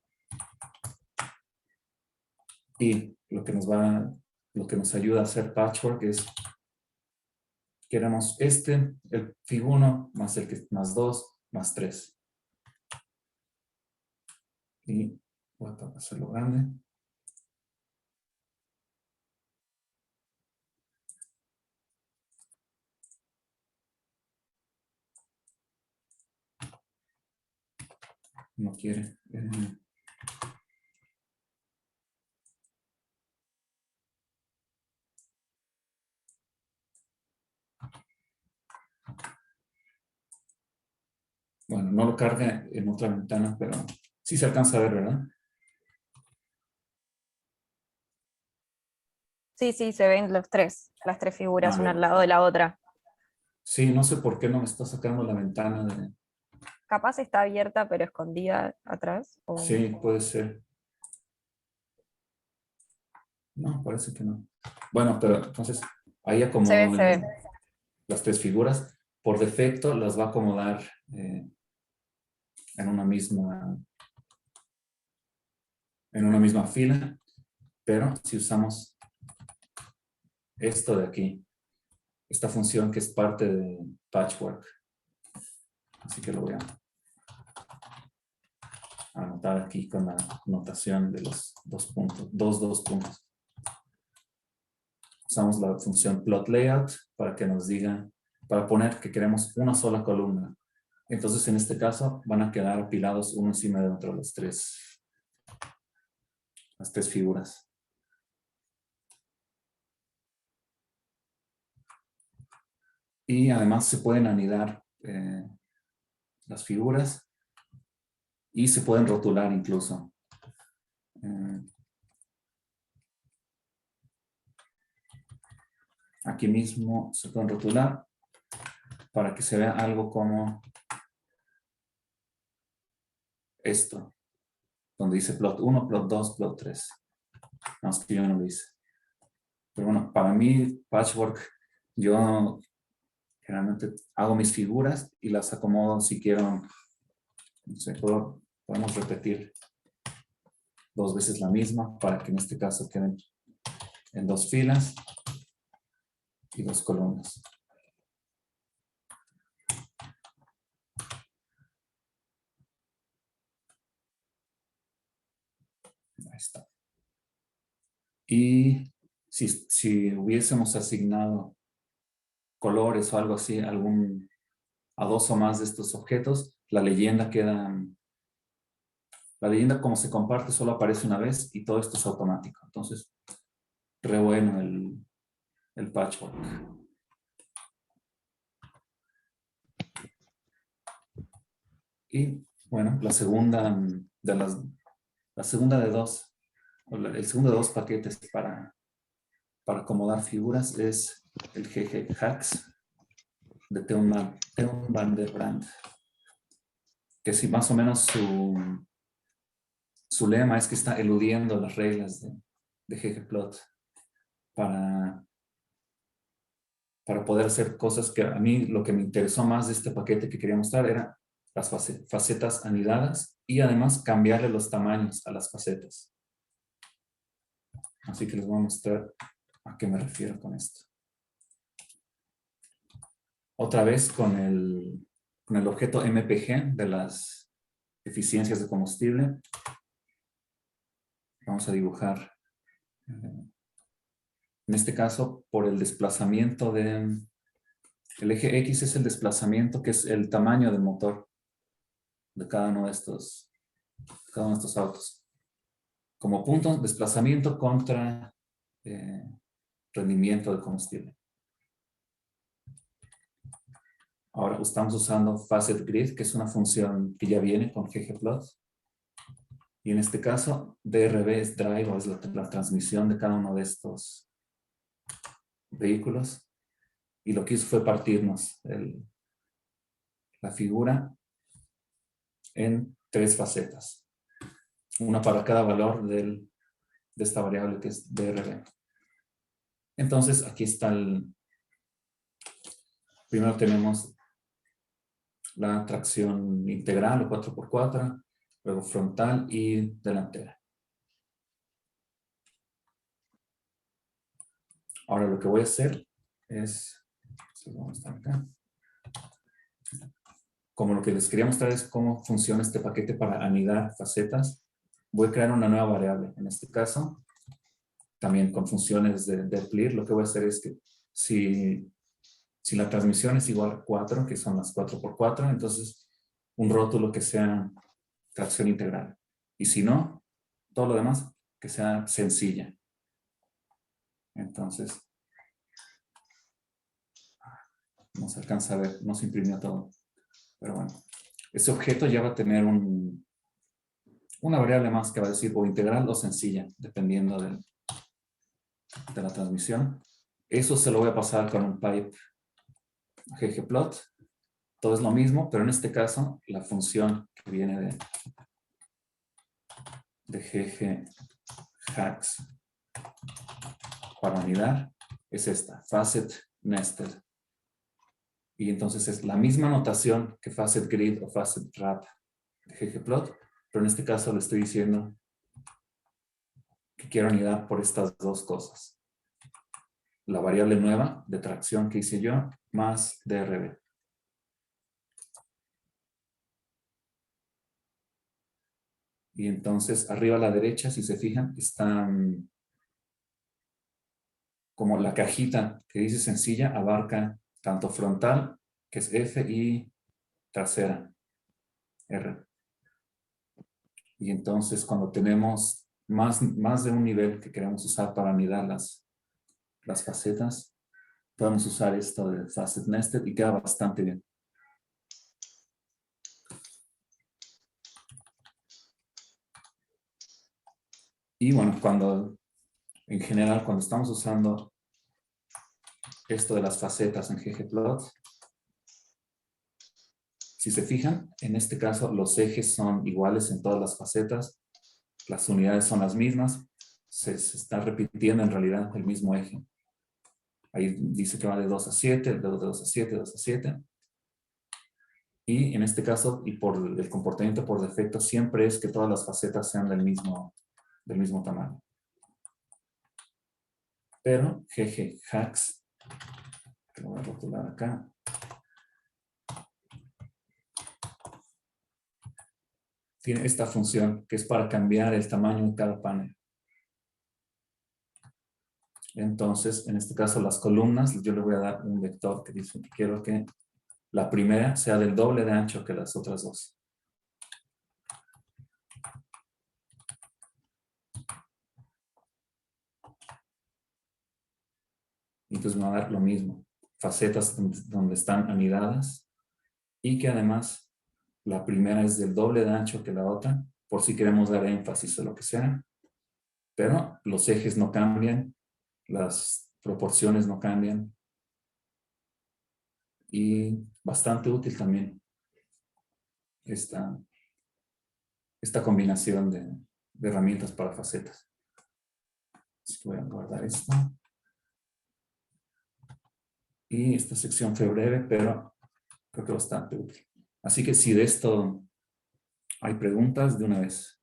Y lo que nos ayuda a hacer patchwork es, queremos el Fig 1 más 2 más 3. Y voy a hacerlo grande. No quiere. Bueno, no lo carga en otra ventana, pero sí se alcanza a ver, ¿verdad? Sí, sí, se ven las tres figuras, una Bien. al lado de la otra. Sí, no sé por qué no me está sacando la ventana de... Capaz está abierta pero escondida atrás. Sí, puede ser. No, parece que no. Bueno, pero entonces ahí acomodo Se ve. las tres figuras. Por defecto las va a acomodar en una misma fila, pero si usamos esto de aquí, esta función que es parte de patchwork, así que lo voy a anotar aquí con la notación de los 2 puntos, dos puntos. Usamos la función plot layout para que nos diga, para poner que queremos una sola columna. Entonces, en este caso, van a quedar apilados uno encima de otro las tres figuras. Y además se pueden anidar las figuras y se pueden rotular incluso. Aquí mismo se pueden rotular para que se vea algo como esto, donde dice plot 1, plot 2, plot 3. No, es que yo no lo hice. Pero bueno, para mí, patchwork, yo generalmente hago mis figuras y las acomodo si quiero, no sé, podemos repetir 2 veces la misma para que en este caso queden en 2 filas y 2 columnas. Ahí está. Y si hubiésemos asignado colores o algo así, a 2 o más de estos objetos, la leyenda como se comparte solo aparece una vez y todo esto es automático. Entonces, re bueno el patchwork. Y bueno, la segunda de 2, el segundo de 2 paquetes para acomodar figuras es el GG Hacks de Teun van der Brand, que si más o menos su lema es que está eludiendo las reglas de ggplot para poder hacer cosas que a mí lo que me interesó más de este paquete que quería mostrar era las facetas anidadas y además cambiarle los tamaños a las facetas. Así que les voy a mostrar a qué me refiero con esto. Otra vez con el objeto MPG de las eficiencias de combustible. Vamos a dibujar, en este caso, por el desplazamiento el eje X es el desplazamiento, que es el tamaño del motor de cada uno de estos autos. Como punto, desplazamiento contra rendimiento de combustible. Ahora estamos usando Facet Grid, que es una función que ya viene con ggplot. Y en este caso, DRB es drive, o es la transmisión de cada uno de estos vehículos. Y lo que hizo fue partirnos la figura en 3 facetas. Una para cada valor de esta variable que es DRB. Entonces, aquí está primero tenemos la tracción integral o 4x4, luego frontal y delantera. Ahora lo que voy a hacer es, vamos a estar acá. Como lo que les quería mostrar es cómo funciona este paquete para anidar facetas, voy a crear una nueva variable. En este caso, también con funciones de clear, lo que voy a hacer es que si la transmisión es igual a 4, que son las 4x4, entonces un rótulo que sea tracción integral. Y si no, todo lo demás que sea sencilla. Entonces, no se alcanza a ver, no se imprimió todo. Pero bueno, ese objeto ya va a tener una variable más que va a decir o integral o sencilla, dependiendo de la transmisión. Eso se lo voy a pasar con un pipe ggplot. Todo es lo mismo, pero en este caso la función que viene de gghax para anidar es esta, facet nested. Y entonces es la misma notación que facet grid o facet wrap de ggplot, pero en este caso le estoy diciendo que quiero anidar por estas dos cosas. La variable nueva de tracción que hice yo, más drb. Y entonces arriba a la derecha, si se fijan, están como la cajita que dice sencilla, abarca tanto frontal, que es F, y trasera, R. Y entonces cuando tenemos más de un nivel que queremos usar para anidar las facetas, podemos usar esto de facet nested y queda bastante bien. Y bueno, en general, cuando estamos usando esto de las facetas en ggplot, si se fijan, en este caso los ejes son iguales en todas las facetas, las unidades son las mismas, se está repitiendo en realidad el mismo eje. Ahí dice que va de 2 a 7, de 2 a 7, 2 a 7. Y en este caso, y por el comportamiento por defecto, siempre es que todas las facetas sean del mismo tamaño. Pero gghax, que lo voy a rotular acá, tiene esta función que es para cambiar el tamaño de cada panel. Entonces, en este caso, las columnas, yo le voy a dar un vector que dice que quiero que la primera sea del doble de ancho que las otras dos. Y entonces me va a dar lo mismo. Facetas donde están anidadas y que además la primera es del doble de ancho que la otra, por si queremos dar énfasis o lo que sea. Pero los ejes no cambian, las proporciones no cambian. Y bastante útil también esta combinación de herramientas para facetas. Así que voy a guardar esto. Y esta sección fue breve, pero creo que bastante útil. Así que si de esto hay preguntas, de una vez.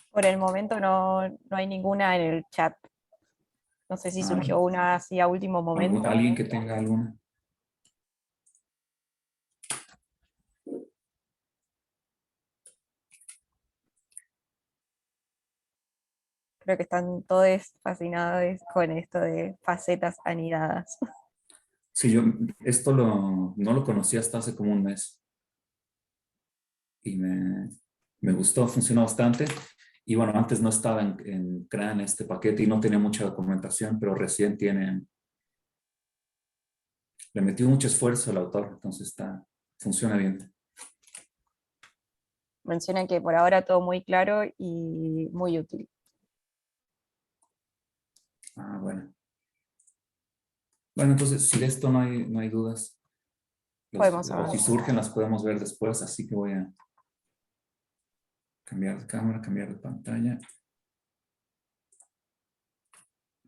Por el momento no hay ninguna en el chat. No sé si surgió una así a último momento. ¿Alguien que tenga alguna? Creo que están todos fascinados con esto de facetas anidadas. Sí, yo esto no lo conocí hasta hace como un mes. Y me gustó, funcionó bastante. Y bueno, antes no estaba en CRAN este paquete y no tenía mucha documentación, pero recién le metió mucho esfuerzo el autor, entonces funciona bien. Mencionan que por ahora todo muy claro y muy útil. Ah, bueno. Bueno, entonces, si de esto no hay dudas, Podemos si avanzar. surgen las podemos ver después, así que voy a Cambiar de cámara, cambiar de pantalla.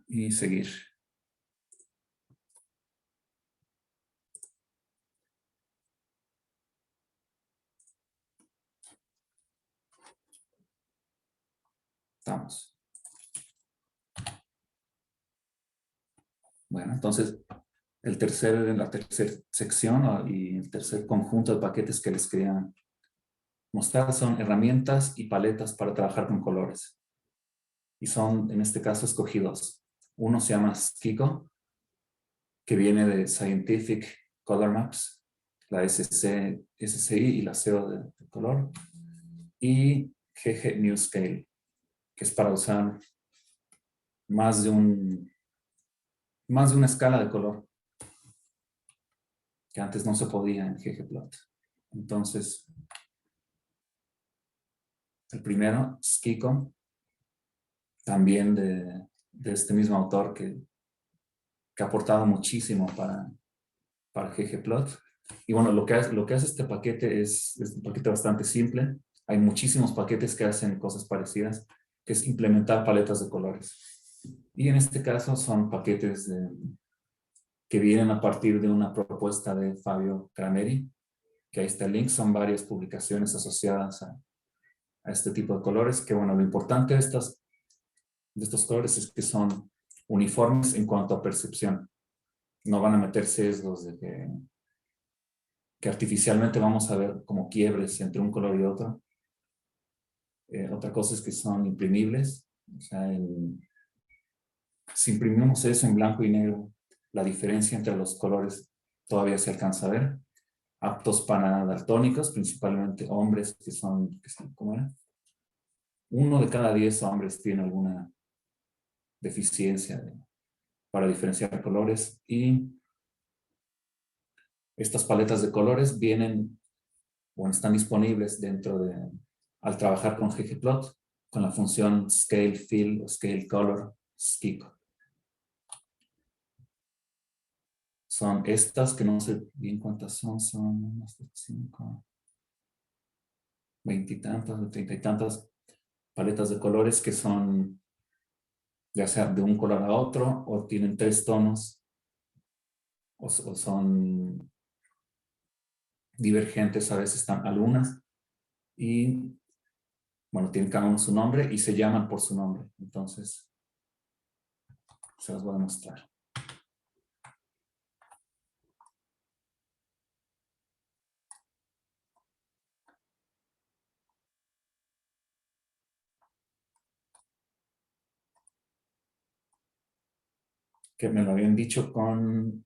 Y seguir. Estamos. Bueno, entonces, la tercera sección y el tercer conjunto de paquetes que les quería mostrar son herramientas y paletas para trabajar con colores. Y son, en este caso, escogidos. Uno se llama Skiko, que viene de Scientific Color Maps, la SCI y la CO de color, y GG New Scale, que es para usar más de una escala de color, que antes no se podía en ggplot. Entonces, el primero, Skiko, también de este mismo autor que ha aportado muchísimo para ggplot. Y bueno, lo que hace este paquete es un paquete bastante simple. Hay muchísimos paquetes que hacen cosas parecidas, que es implementar paletas de colores. Y en este caso son paquetes que vienen a partir de una propuesta de Fabio Crameri, que ahí está el link. Son varias publicaciones asociadas a este tipo de colores, que bueno, lo importante de estos colores es que son uniformes en cuanto a percepción. No van a meter sesgos de que artificialmente vamos a ver como quiebres entre un color y otro. Otra cosa es que son imprimibles. O sea, si imprimimos eso en blanco y negro, la diferencia entre los colores todavía se alcanza a ver. Aptos para daltónicos, principalmente hombres que son ¿cómo era? 1 de cada 10 hombres tiene alguna deficiencia para diferenciar colores, y estas paletas de colores vienen o están disponibles al trabajar con ggplot, con la función Scale Fill o Scale Color Skiko. Son estas, que no sé bien cuántas son 5, 20 y tantas, 30 y tantas paletas de colores que son ya sea de un color a otro, o tienen 3 tonos, o son divergentes, a veces están algunas, y bueno, tienen cada uno su nombre y se llaman por su nombre. Entonces, se las voy a mostrar. Que me lo habían dicho con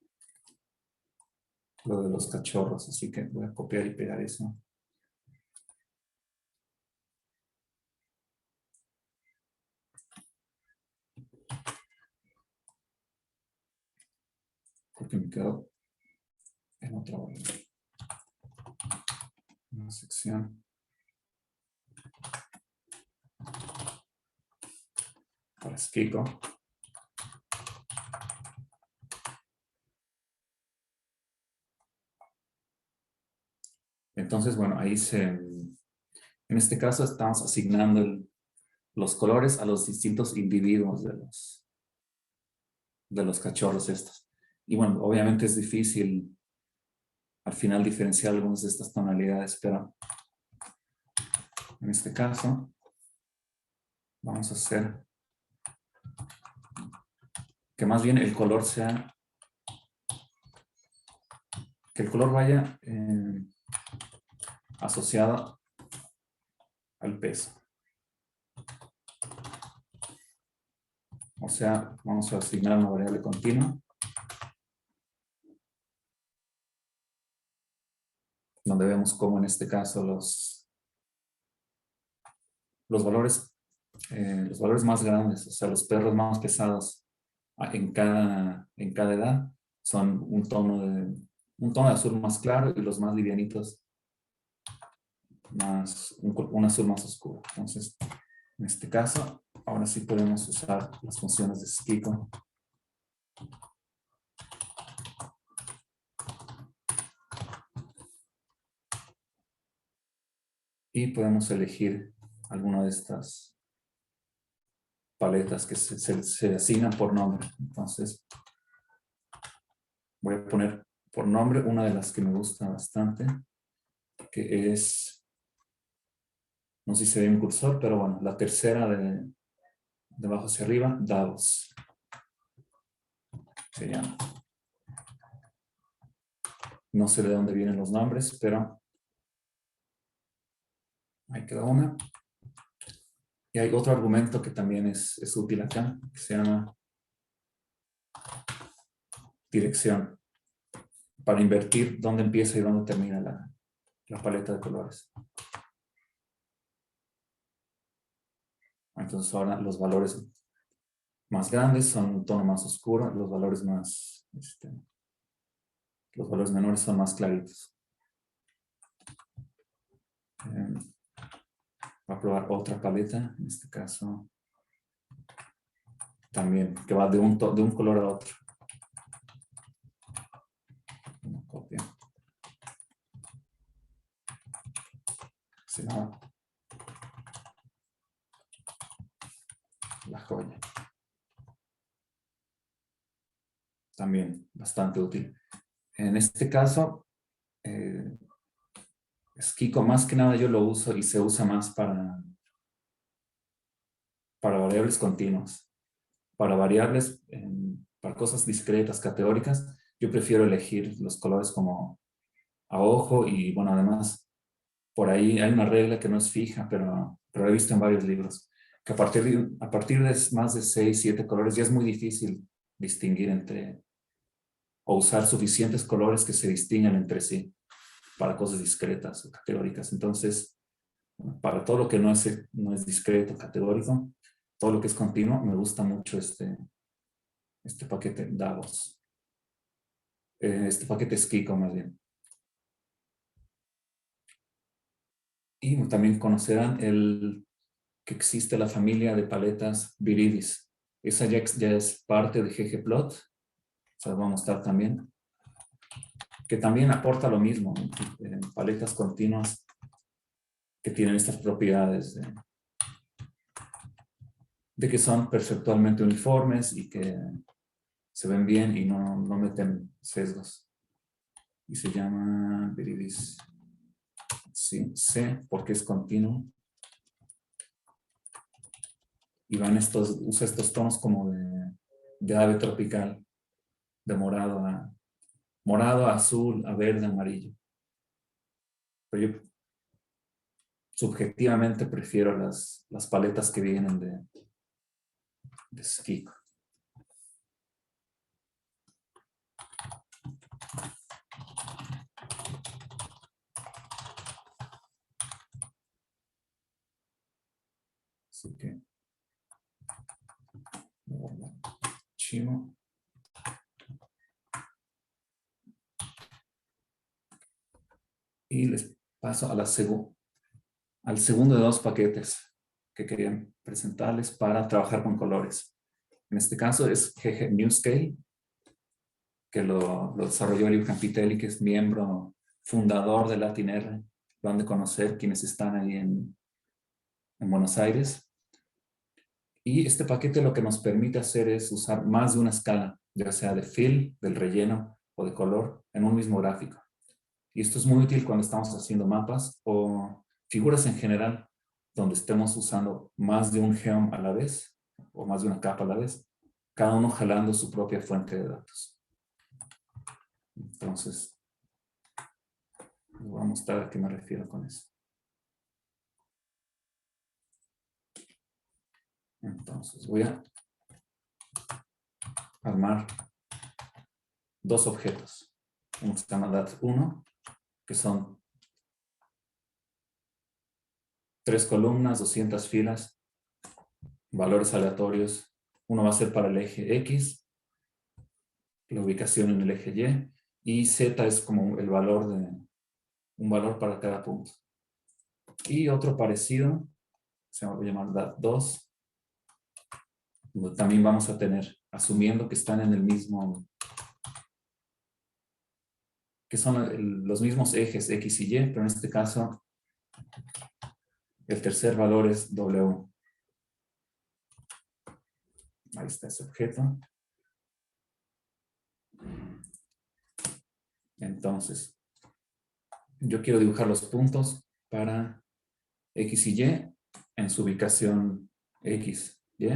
lo de los cachorros, así que voy a copiar y pegar eso. Porque me quedo en una sección. Para Skiko. Entonces, bueno, ahí en este caso estamos asignando los colores a los distintos individuos de los cachorros estos. Y bueno, obviamente es difícil al final diferenciar algunas de estas tonalidades, pero en este caso vamos a hacer que más bien el color que el color vaya asociado al peso. O sea, vamos a asignar una variable continua donde vemos cómo en este caso los valores más grandes, o sea, los perros más pesados en cada edad son un tono de azul más claro, y los más livianitos un azul más oscuro. Entonces, en este caso, ahora sí podemos usar las funciones de Skiko. Y podemos elegir alguna de estas paletas que se asignan por nombre. Entonces, voy a poner por nombre una de las que me gusta bastante, que es, no sé si se ve en cursor, pero bueno, la tercera de abajo hacia arriba, Davos. Se llama. No sé de dónde vienen los nombres, pero ahí queda una. Y hay otro argumento que también es útil acá, que se llama dirección, para invertir dónde empieza y dónde termina la paleta de colores. Entonces ahora los valores más grandes son un tono más oscuro, los valores los valores menores son más claritos. Voy a probar otra paleta, en este caso también, que va de un color a otro. Una copia. Se llama La Joya. También bastante útil. En este caso, Skiko más que nada yo lo uso y se usa más para variables continuas. Para variables, para cosas discretas, categóricas, yo prefiero elegir los colores como a ojo y bueno, además, por ahí hay una regla que no es fija, pero he visto en varios libros, que a partir de más de 6, 7 colores ya es muy difícil distinguir o usar suficientes colores que se distingan entre sí para cosas discretas o categóricas. Entonces, para todo lo que no es discreto, categórico, todo lo que es continuo, me gusta mucho este paquete Davos. Este paquete Skiko más bien. Y también conocerán que existe la familia de paletas Viridis. Esa ya es parte de ggplot. Se las voy a mostrar también. Que también aporta lo mismo. Paletas continuas que tienen estas propiedades de que son perceptualmente uniformes y que se ven bien y no meten sesgos. Y se llama Viridis. Sí, C, porque es continuo. Y usa estos tonos como de ave tropical, de morado a azul, a verde, amarillo. Pero yo subjetivamente prefiero las paletas que vienen de Skiko. Así que archivo. Y les paso al segundo de dos paquetes que quería presentarles para trabajar con colores. En este caso es GG Newscale, que lo desarrolló Eliu Campitelli, que es miembro fundador de LatinR. Lo han de conocer quienes están ahí en Buenos Aires. Y este paquete lo que nos permite hacer es usar más de una escala, ya sea de fill, del relleno o de color, en un mismo gráfico. Y esto es muy útil cuando estamos haciendo mapas o figuras en general, donde estemos usando más de un geom a la vez, o más de una capa a la vez, cada uno jalando su propia fuente de datos. Entonces, les voy a mostrar a qué me refiero con eso. Entonces, voy a armar dos objetos. Uno se llama dat1, que son 3 columnas, 200 filas, valores aleatorios. Uno va a ser para el eje X, la ubicación en el eje Y Z es como un valor para cada punto. Y otro parecido, se va a llamar dat2, donde también vamos a tener, asumiendo que están en el mismo, que son los mismos ejes X y Y, pero en este caso El tercer valor es W. Ahí está ese objeto. Entonces, yo quiero dibujar los puntos para X y Y en su ubicación X, Y,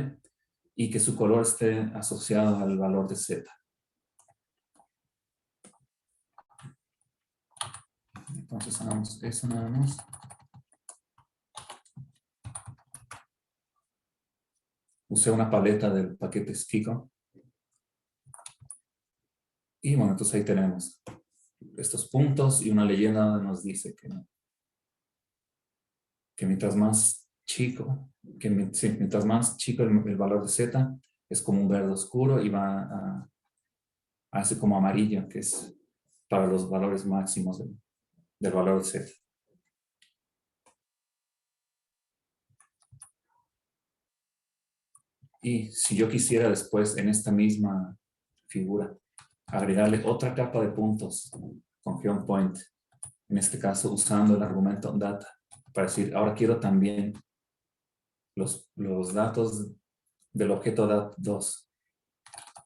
y que su color esté asociado al valor de Z. Entonces hagamos eso nada más. Usé una paleta del paquete Skiko. Y bueno, entonces ahí tenemos estos puntos y una leyenda donde nos dice que mientras más chico, mientras más chico el valor de Z, es como un verde oscuro y va a hacer como amarillo, que es para los valores máximos del valor de Z. Y si yo quisiera después en esta misma figura agregarle otra capa de puntos con GeoPoint, en este caso usando el argumento data, para decir, ahora quiero también los datos del objeto dat2,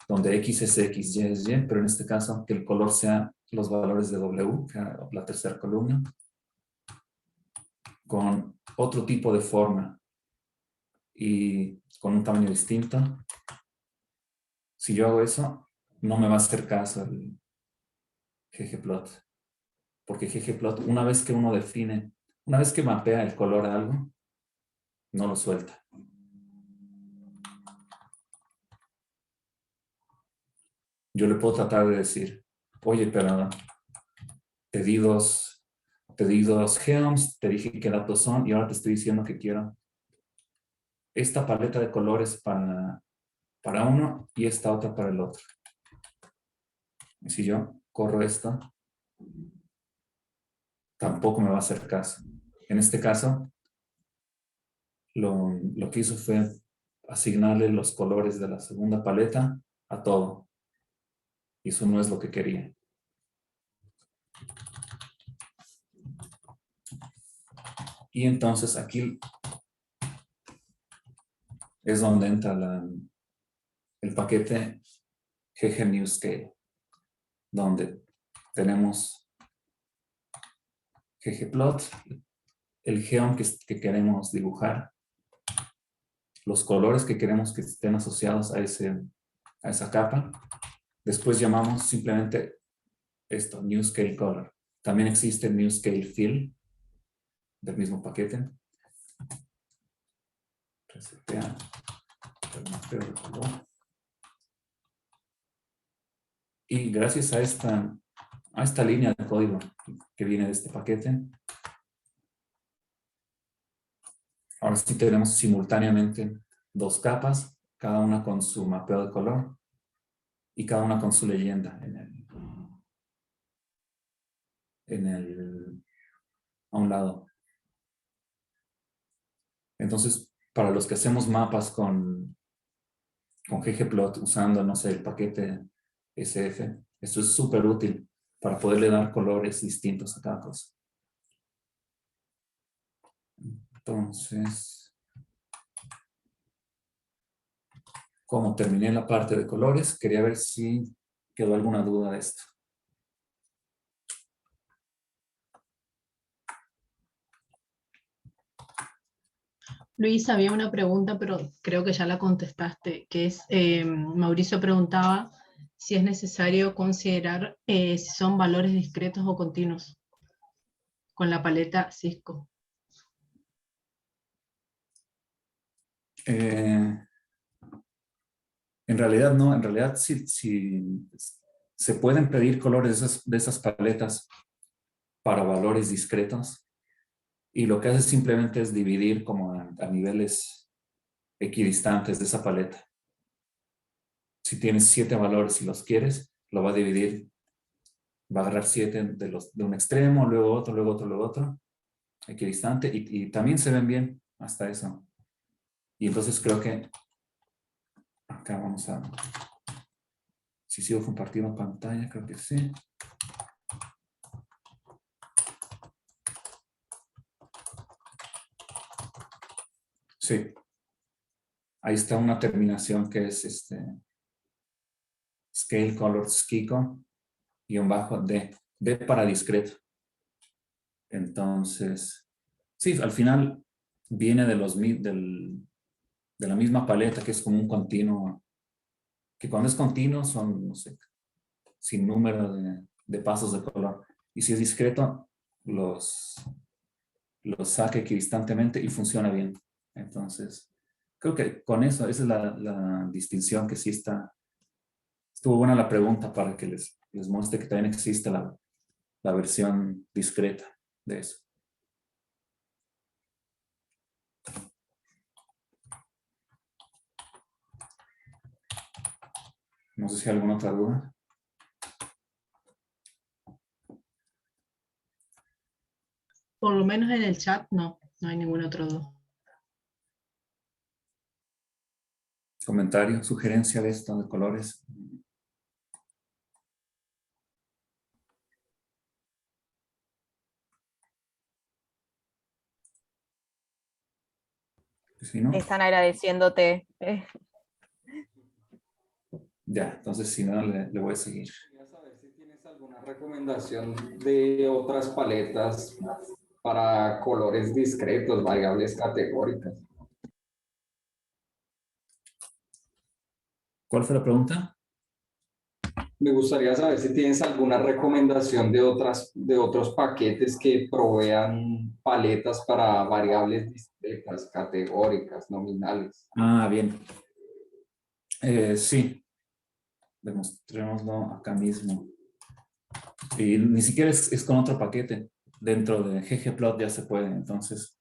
donde X es X, Y es Y, pero en este caso que el color sea los valores de W, que es la tercera columna, con otro tipo de forma y con un tamaño distinto. Si yo hago eso, no me va a hacer caso el ggplot, porque ggplot, una vez que uno define, una vez que mapea el color a algo, no lo suelta. Yo le puedo tratar de decir, oye, pero te di dos geoms, te dije qué datos son y ahora te estoy diciendo que quiero esta paleta de colores para uno y esta otra para el otro. Y si yo corro esto, tampoco me va a hacer caso. En este caso, lo que hizo fue asignarle los colores de la segunda paleta a todo. Y eso no es lo que quería. Y entonces aquí es donde entra el paquete ggNewScale, donde tenemos ggplot, el geom que queremos dibujar, los colores que queremos que estén asociados a esa capa. Después llamamos simplemente esto, NewScale Color. También existe NewScale Fill del mismo paquete. Resetear el mapeo de color. Y gracias a esta línea de código que viene de este paquete, ahora sí tenemos simultáneamente dos capas, cada una con su mapeo de color y cada una con su leyenda a un lado. Entonces, para los que hacemos mapas con ggplot usando, no sé, el paquete SF, esto es súper útil para poderle dar colores distintos a cada cosa. Entonces, como terminé la parte de colores, quería ver si quedó alguna duda de esto. Luis, había una pregunta, pero creo que ya la contestaste, que es, Mauricio preguntaba si es necesario considerar si son valores discretos o continuos con la paleta Cisco. En realidad no, en realidad sí se pueden pedir colores de esas paletas para valores discretos y lo que hace simplemente es dividir como a niveles equidistantes de esa paleta. Si tienes 7 valores y los quieres, lo va a dividir, va a agarrar 7 de un extremo, luego otro, luego otro, luego otro, equidistante y también se ven bien hasta eso. Y entonces creo que acá vamos a... Si sigo compartiendo pantalla, creo que sí. Sí. Ahí está una terminación que es Scale Color Skiko -D. D para discreto. Entonces, sí, al final viene de la misma paleta, que es como un continuo, que cuando es continuo son, no sé, sin número de pasos de color. Y si es discreto, los saca equidistantemente y funciona bien. Entonces, creo que con eso, esa es la distinción que sí está. Estuvo buena la pregunta para que les muestre que también existe la versión discreta de eso. No sé si hay alguna otra duda. Por lo menos en el chat no hay ningún otro duda. Comentario, sugerencia de esto de colores. Si no, Están agradeciéndote. ya, entonces si no, le voy a seguir. Quería saber si tienes alguna recomendación de otras paletas para colores discretos, variables categóricas. ¿Cuál fue la pregunta? Me gustaría saber si tienes alguna recomendación de otros paquetes que provean paletas para variables discretas, categóricas, nominales. Ah, bien. Sí. Demostrémoslo acá mismo. Y ni siquiera es con otro paquete. Dentro de ggplot ya se puede. Entonces,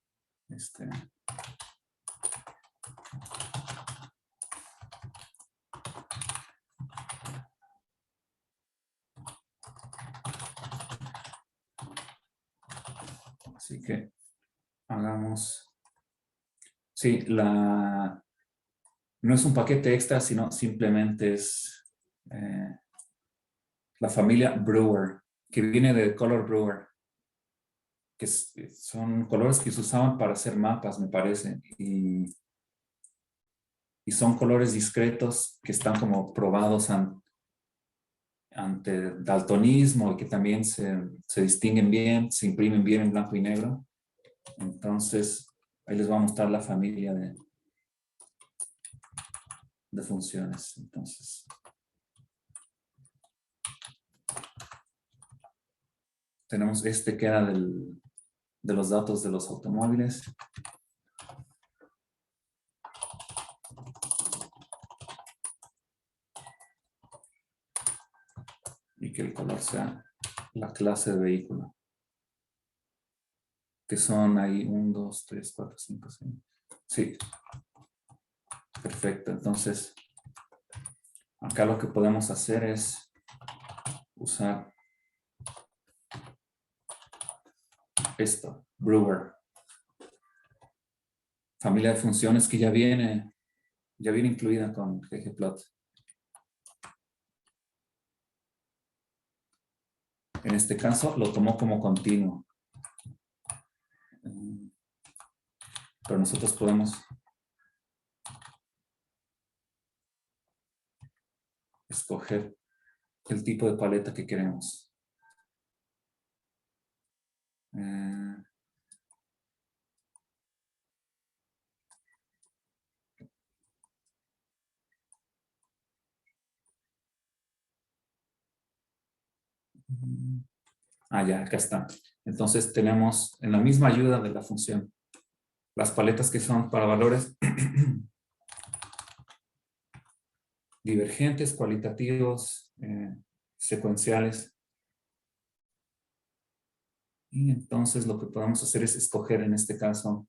así que hagamos. Sí, no es un paquete extra, sino simplemente es la familia Brewer, que viene de Color Brewer, que son colores que se usaban para hacer mapas, me parece, y son colores discretos que están como probados ante daltonismo y que también se distinguen bien, se imprimen bien en blanco y negro. Entonces, ahí les voy a mostrar la familia de funciones. Entonces, tenemos que era de los datos de los automóviles. Y que el color sea la clase de vehículo. Que son ahí 1, 2, 3, 4, 5, 6. Sí. Perfecto. Entonces, acá lo que podemos hacer es usar esto, Brewer. Familia de funciones que ya viene incluida con ggplot. En este caso lo tomó como continuo. Pero nosotros podemos escoger el tipo de paleta que queremos. Ya, acá está. Entonces tenemos en la misma ayuda de la función las paletas que son para valores divergentes, cualitativos, secuenciales. Y entonces lo que podemos hacer es escoger en este caso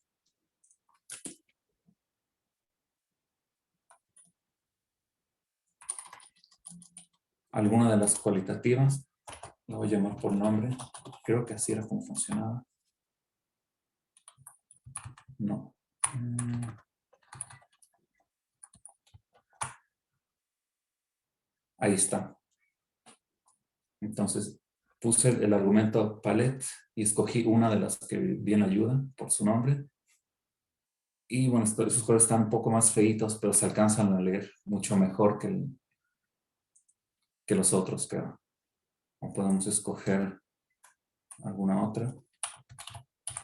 alguna de las cualitativas. La voy a llamar por nombre. Creo que así era como funcionaba. No. Ahí está. Entonces puse el argumento palette y escogí una de las que bien ayuda por su nombre, Y bueno, esos colores están un poco más feitos, pero se alcanzan a leer mucho mejor que los otros, creo. O podemos escoger alguna otra.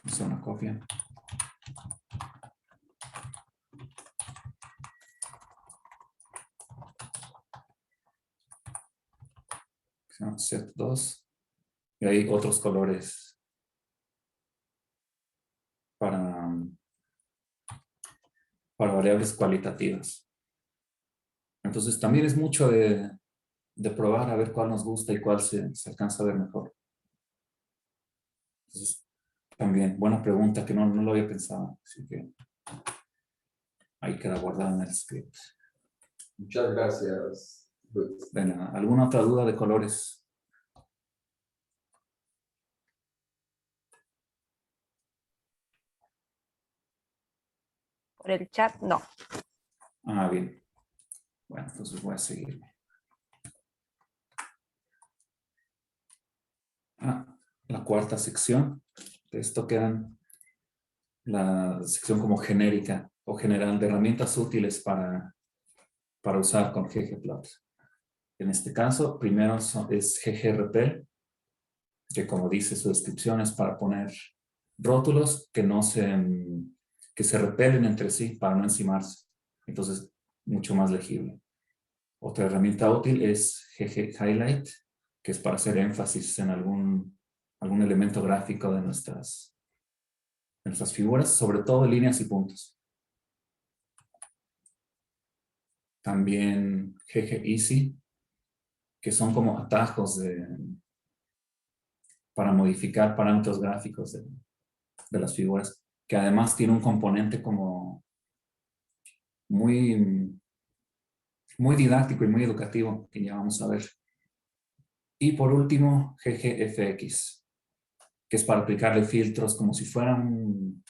Hacer una copia. Set 2. Y hay otros colores para variables cualitativas. Entonces también es mucho de probar a ver cuál nos gusta y cuál se alcanza a ver mejor. Entonces, también, buena pregunta que no lo había pensado. Así que ahí queda guardado en el script. Muchas gracias, Luis. De nada. ¿Alguna otra duda de colores? Por el chat, no. Ah, bien. Bueno, entonces voy a seguir. La cuarta sección. De esto quedan la sección como genérica o general de herramientas útiles para usar con ggplot. En este caso, primero es ggrepel, que como dice su descripción es para poner rótulos que se repelen entre sí para no encimarse. Entonces, mucho más legible. Otra herramienta útil es gghighlight, que es para hacer énfasis en algún elemento gráfico de nuestras figuras, sobre todo líneas y puntos. También ggeasy, que son como atajos para modificar parámetros gráficos de las figuras, que además tiene un componente como muy didáctico y muy educativo, que ya vamos a ver. Y por último, ggfx, que es para aplicarle filtros como si fueran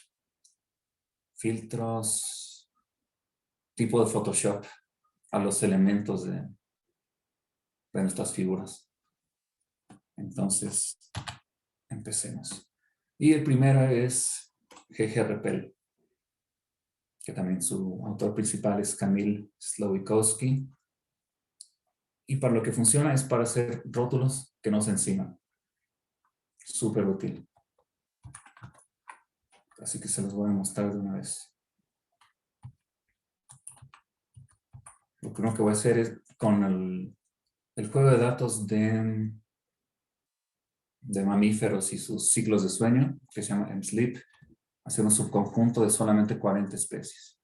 filtros tipo de Photoshop a los elementos de nuestras figuras. Entonces, empecemos. Y el primero es ggrepel, que también su autor principal es Kamil Slowikowski. Y para lo que funciona es para hacer rótulos que no se enciman. Súper útil. Así que se los voy a mostrar de una vez. Lo primero que voy a hacer es con el juego de datos de mamíferos y sus ciclos de sueño, que se llama mSleep, hacer un subconjunto de solamente 40 especies,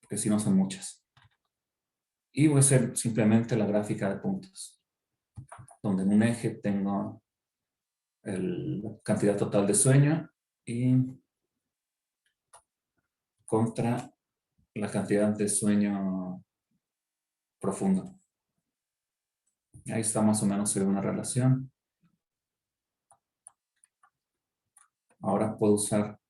porque si no son muchas. Y voy a hacer simplemente la gráfica de puntos, donde en un eje tengo la cantidad total de sueño y contra la cantidad de sueño profundo. Ahí está más o menos una relación. Ahora puedo usar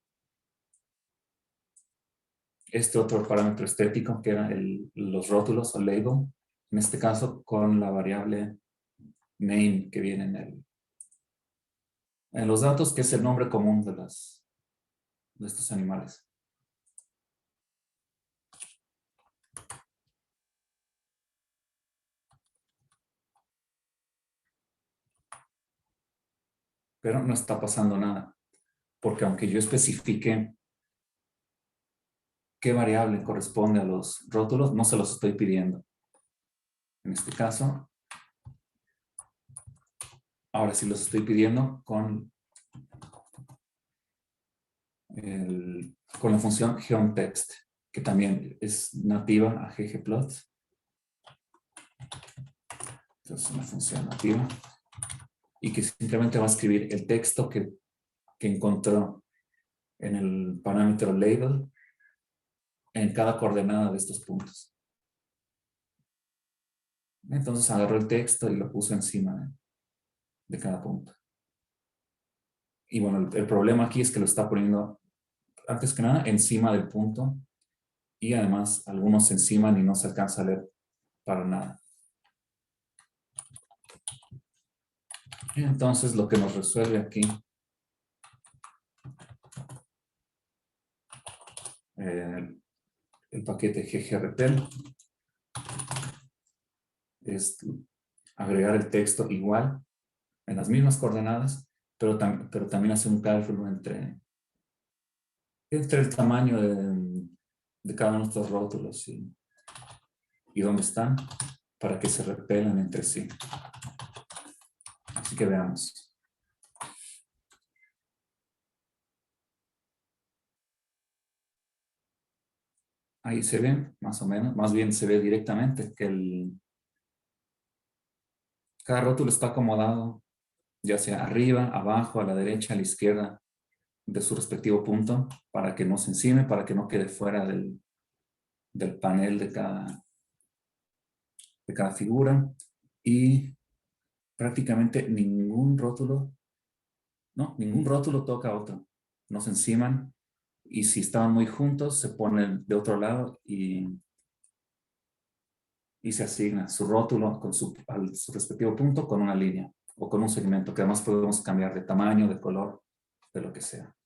este otro parámetro estético que era los rótulos o label, en este caso con la variable name que viene en los datos, que es el nombre común de estos animales. Pero no está pasando nada, porque aunque yo especifique qué variable corresponde a los rótulos, no se los estoy pidiendo. En este caso, ahora sí los estoy pidiendo con la función geonText, que también es nativa a ggplot. Entonces, una función nativa. Y que simplemente va a escribir el texto que encontró en el parámetro label en cada coordenada de estos puntos. Entonces agarró el texto y lo puso encima de cada punto. Y bueno, el problema aquí es que lo está poniendo, antes que nada, encima del punto, y además algunos se enciman y no se alcanza a leer para nada. Y entonces lo que nos resuelve aquí el paquete ggRepel es agregar el texto igual en las mismas coordenadas, pero también hace un cálculo entre el tamaño de cada uno de estos rótulos y dónde están para que se repelan entre sí. Así que veamos. Ahí se ven, más o menos, más bien se ve directamente que cada rótulo está acomodado, ya sea arriba, abajo, a la derecha, a la izquierda de su respectivo punto, para que no se encime, para que no quede fuera del panel de cada figura. Y prácticamente ningún rótulo toca a otro, no se enciman. Y si estaban muy juntos, se ponen de otro lado y se asigna su rótulo con su respectivo punto con una línea o con un segmento que además podemos cambiar de tamaño, de color, de lo que sea.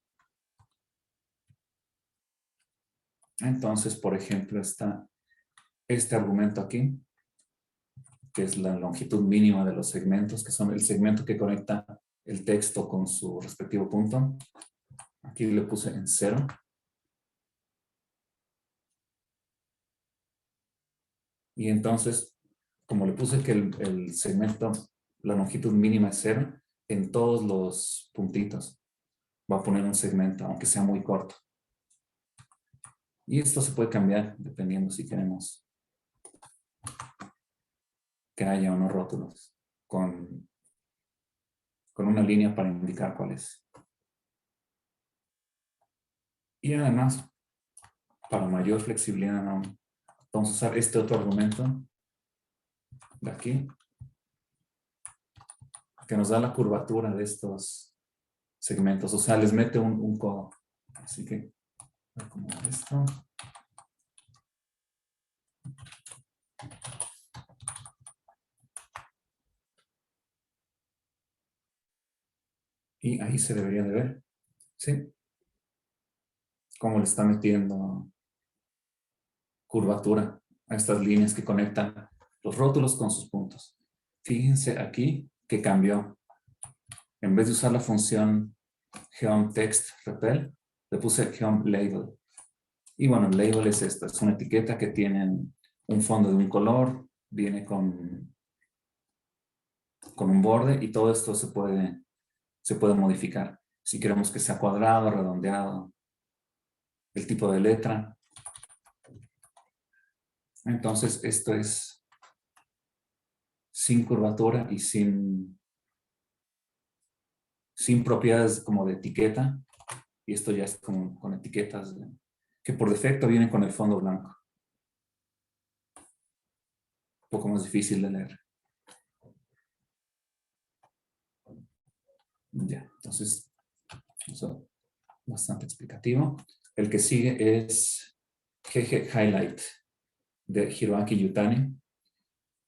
Entonces, por ejemplo, está este argumento aquí, que es la longitud mínima de los segmentos, que son el segmento que conecta el texto con su respectivo punto. Aquí le puse en 0. Y entonces, como le puse que el segmento, la longitud mínima es 0, en todos los puntitos va a poner un segmento, aunque sea muy corto. Y esto se puede cambiar dependiendo si queremos que haya unos rótulos con una línea para indicar cuál es. Y además, para mayor flexibilidad aún, vamos a usar este otro argumento de aquí, que nos da la curvatura de estos segmentos. O sea, les mete un codo. Así que, voy a acomodar esto. Y ahí se debería de ver, ¿sí? Cómo le está metiendo curvatura a estas líneas que conectan los rótulos con sus puntos. Fíjense aquí que cambió. En vez de usar la función geom_text_repel, le puse geom_label. Y bueno, label es esta, es una etiqueta que tiene un fondo de un color, viene con un borde y todo esto se puede modificar. Si queremos que sea cuadrado, redondeado, el tipo de letra. Entonces esto es sin curvatura y sin propiedades como de etiqueta. Y esto ya es como con etiquetas que por defecto vienen con el fondo blanco. Un poco más difícil de leer. Ya, entonces, eso bastante explicativo. El que sigue es GG Highlight de Hiroaki Yutani,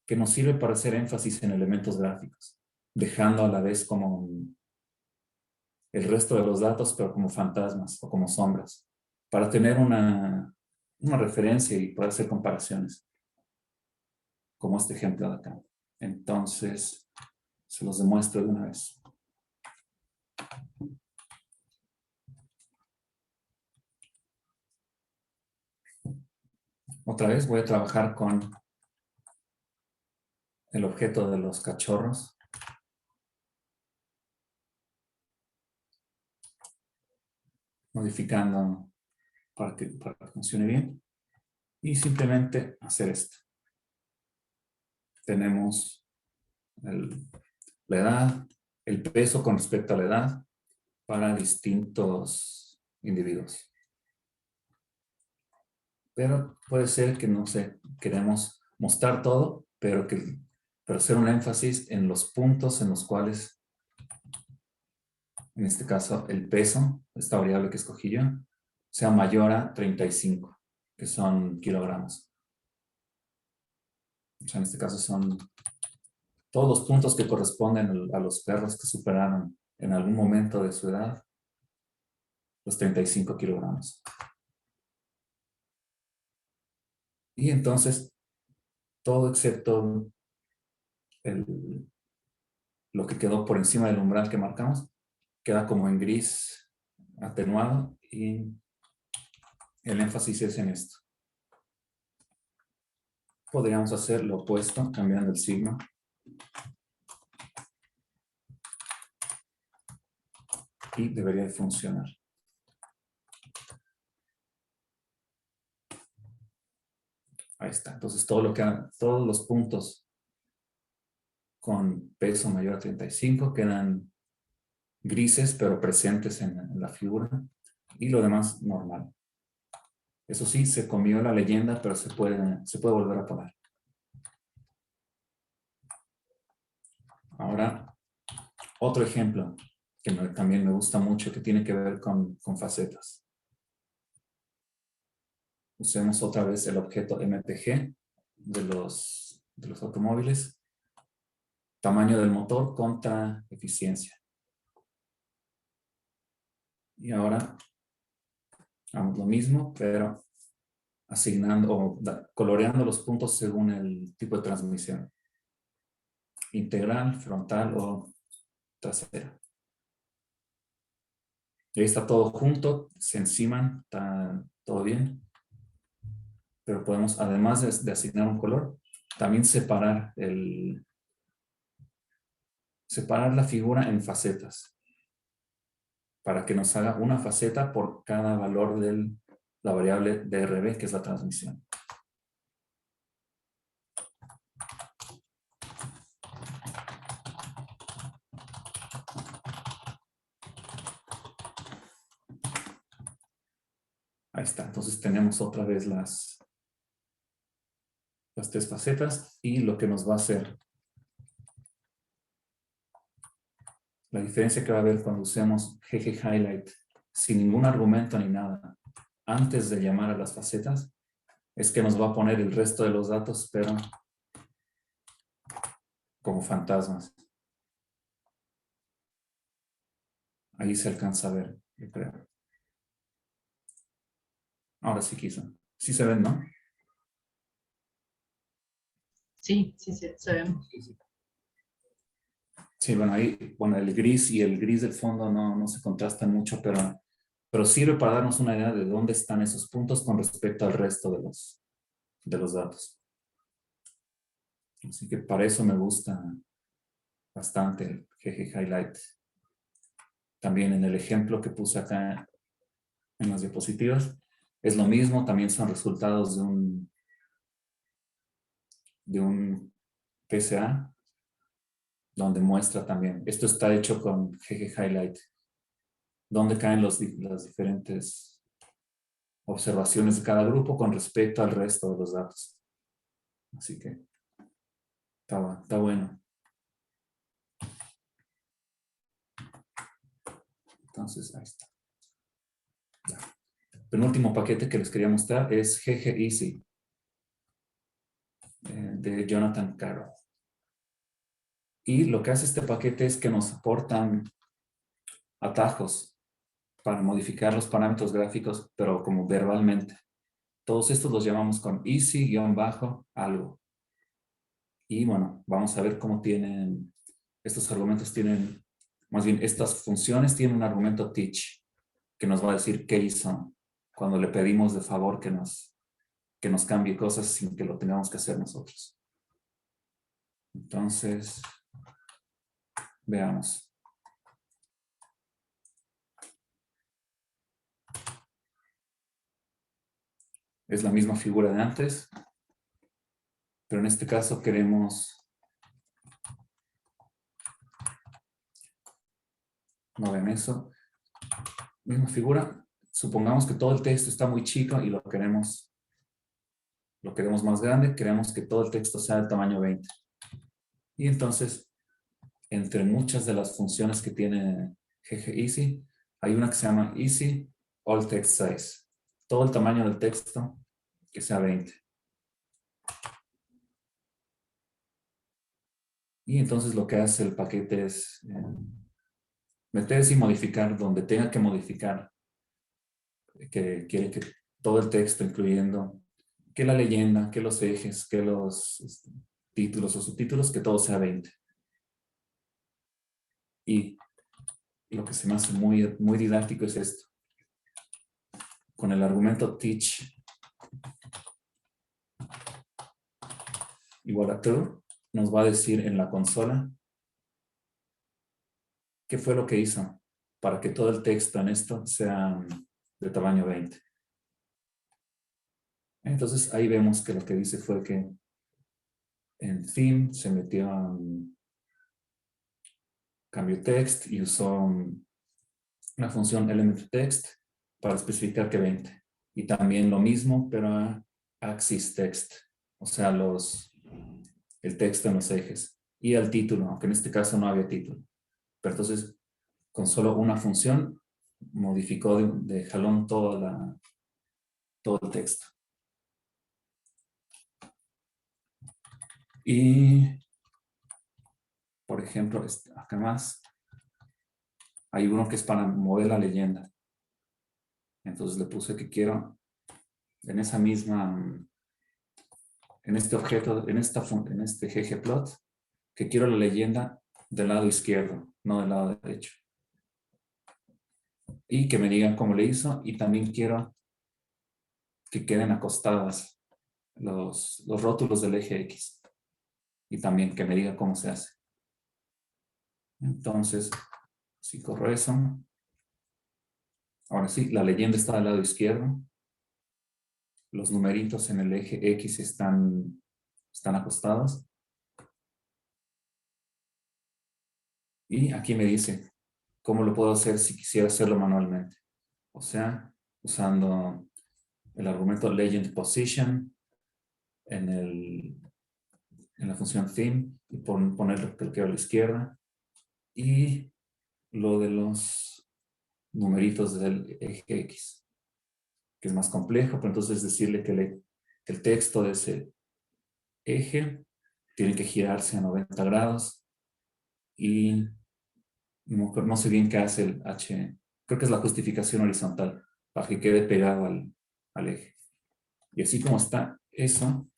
que nos sirve para hacer énfasis en elementos gráficos, dejando a la vez como el resto de los datos, pero como fantasmas o como sombras, para tener una referencia y poder hacer comparaciones, como este ejemplo de acá. Entonces, se los demuestro de una vez. Otra vez voy a trabajar con el objeto de los cachorros. Modificando para que funcione bien. Y simplemente hacer esto. Tenemos la edad, el peso con respecto a la edad para distintos individuos. Pero puede ser que, no sé, queremos mostrar todo, pero hacer un énfasis en los puntos en los cuales, en este caso, el peso, esta variable que escogí yo, sea mayor a 35, que son kilogramos. O sea, en este caso son todos los puntos que corresponden a los perros que superaron en algún momento de su edad los 35 kilogramos. Y entonces, todo excepto lo que quedó por encima del umbral que marcamos, queda como en gris atenuado y el énfasis es en esto. Podríamos hacer lo opuesto cambiando el signo. Y debería de funcionar. Ahí está. Entonces todos los puntos con peso mayor a 35 quedan grises pero presentes en la figura y lo demás normal. Eso sí, se comió la leyenda, pero se puede volver a poner. Ahora, otro ejemplo que también me gusta mucho, que tiene que ver con facetas. Usemos otra vez el objeto MPG de los automóviles. Tamaño del motor contra eficiencia. Y ahora hagamos lo mismo, pero asignando o coloreando los puntos según el tipo de transmisión. Integral, frontal o trasera. Y ahí está todo junto, se enciman, está todo bien. Pero podemos, además de asignar un color, también separar la figura en facetas, para que nos haga una faceta por cada valor de la variable DRB, que es la transmisión. Ahí está. Entonces tenemos otra vez las tres facetas y lo que nos va a hacer. La diferencia que va a haber cuando usemos GG Highlight sin ningún argumento ni nada antes de llamar a las facetas es que nos va a poner el resto de los datos, pero como fantasmas. Ahí se alcanza a ver, yo creo. Ahora sí quiso. Sí se ven, ¿no? Sí, se ven. Sí, bueno, ahí, bueno, el gris y el gris del fondo no se contrastan mucho, pero sirve para darnos una idea de dónde están esos puntos con respecto al resto de los datos. Así que para eso me gusta bastante el GG Highlight. También en el ejemplo que puse acá en las diapositivas, es lo mismo, también son resultados de un PSA, donde muestra también, esto está hecho con GG Highlight, donde caen las diferentes observaciones de cada grupo con respecto al resto de los datos. Así que está bueno. Entonces, ahí está. Ya. El penúltimo paquete que les quería mostrar es GG Easy de Jonathan Carroll. Y lo que hace este paquete es que nos aportan atajos para modificar los parámetros gráficos, pero como verbalmente. Todos estos los llamamos con easy-algo. Y bueno, vamos a ver cómo estos argumentos más bien estas funciones tienen un argumento teach, que nos va a decir qué hizo cuando le pedimos de favor que nos cambie cosas sin que lo tengamos que hacer nosotros. Entonces, veamos. Es la misma figura de antes, pero en este caso queremos no ven eso. Misma figura. Supongamos que todo el texto está muy chico y lo queremos más grande. Queremos que todo el texto sea del tamaño 20. Y entonces, entre muchas de las funciones que tiene GG Easy, hay una que se llama Easy All Text Size. Todo el tamaño del texto que sea 20. Y entonces lo que hace el paquete es meterse y modificar donde tenga que modificar, que quiere que todo el texto, incluyendo que la leyenda, que los ejes, que los títulos o subtítulos, que todo sea 20. Y lo que se me hace muy, muy didáctico es esto. Con el argumento teach igual a true, nos va a decir en la consola qué fue lo que hizo para que todo el texto en esto sea de tamaño 20. Entonces ahí vemos que lo que dice fue que en theme se metió en cambio text y usó una función element text para especificar que 20. Y también lo mismo, pero a axis text, o sea, el texto en los ejes. Y al título, aunque en este caso no había título. Pero entonces, con solo una función, modificó de jalón todo el texto. Y, por ejemplo, acá más, hay uno que es para mover la leyenda. Entonces le puse que quiero, en esa misma, en este objeto, en este ggplot, que quiero la leyenda del lado izquierdo, no del lado derecho. Y que me digan cómo le hizo, y también quiero que queden acostadas los rótulos del eje X. Y también que me diga cómo se hace. Entonces, si corro eso, ahora sí, la leyenda está del lado izquierdo. Los numeritos en el eje X están acostados. Y aquí me dice cómo lo puedo hacer si quisiera hacerlo manualmente. O sea, usando el argumento legend position en la función theme y ponerlo que a la izquierda. Y lo de los numeritos del eje X, que es más complejo, pero entonces decirle que el texto de ese eje tiene que girarse a 90 grados y no sé bien qué hace el H, creo que es la justificación horizontal, para que quede pegado al eje. Y así como está eso,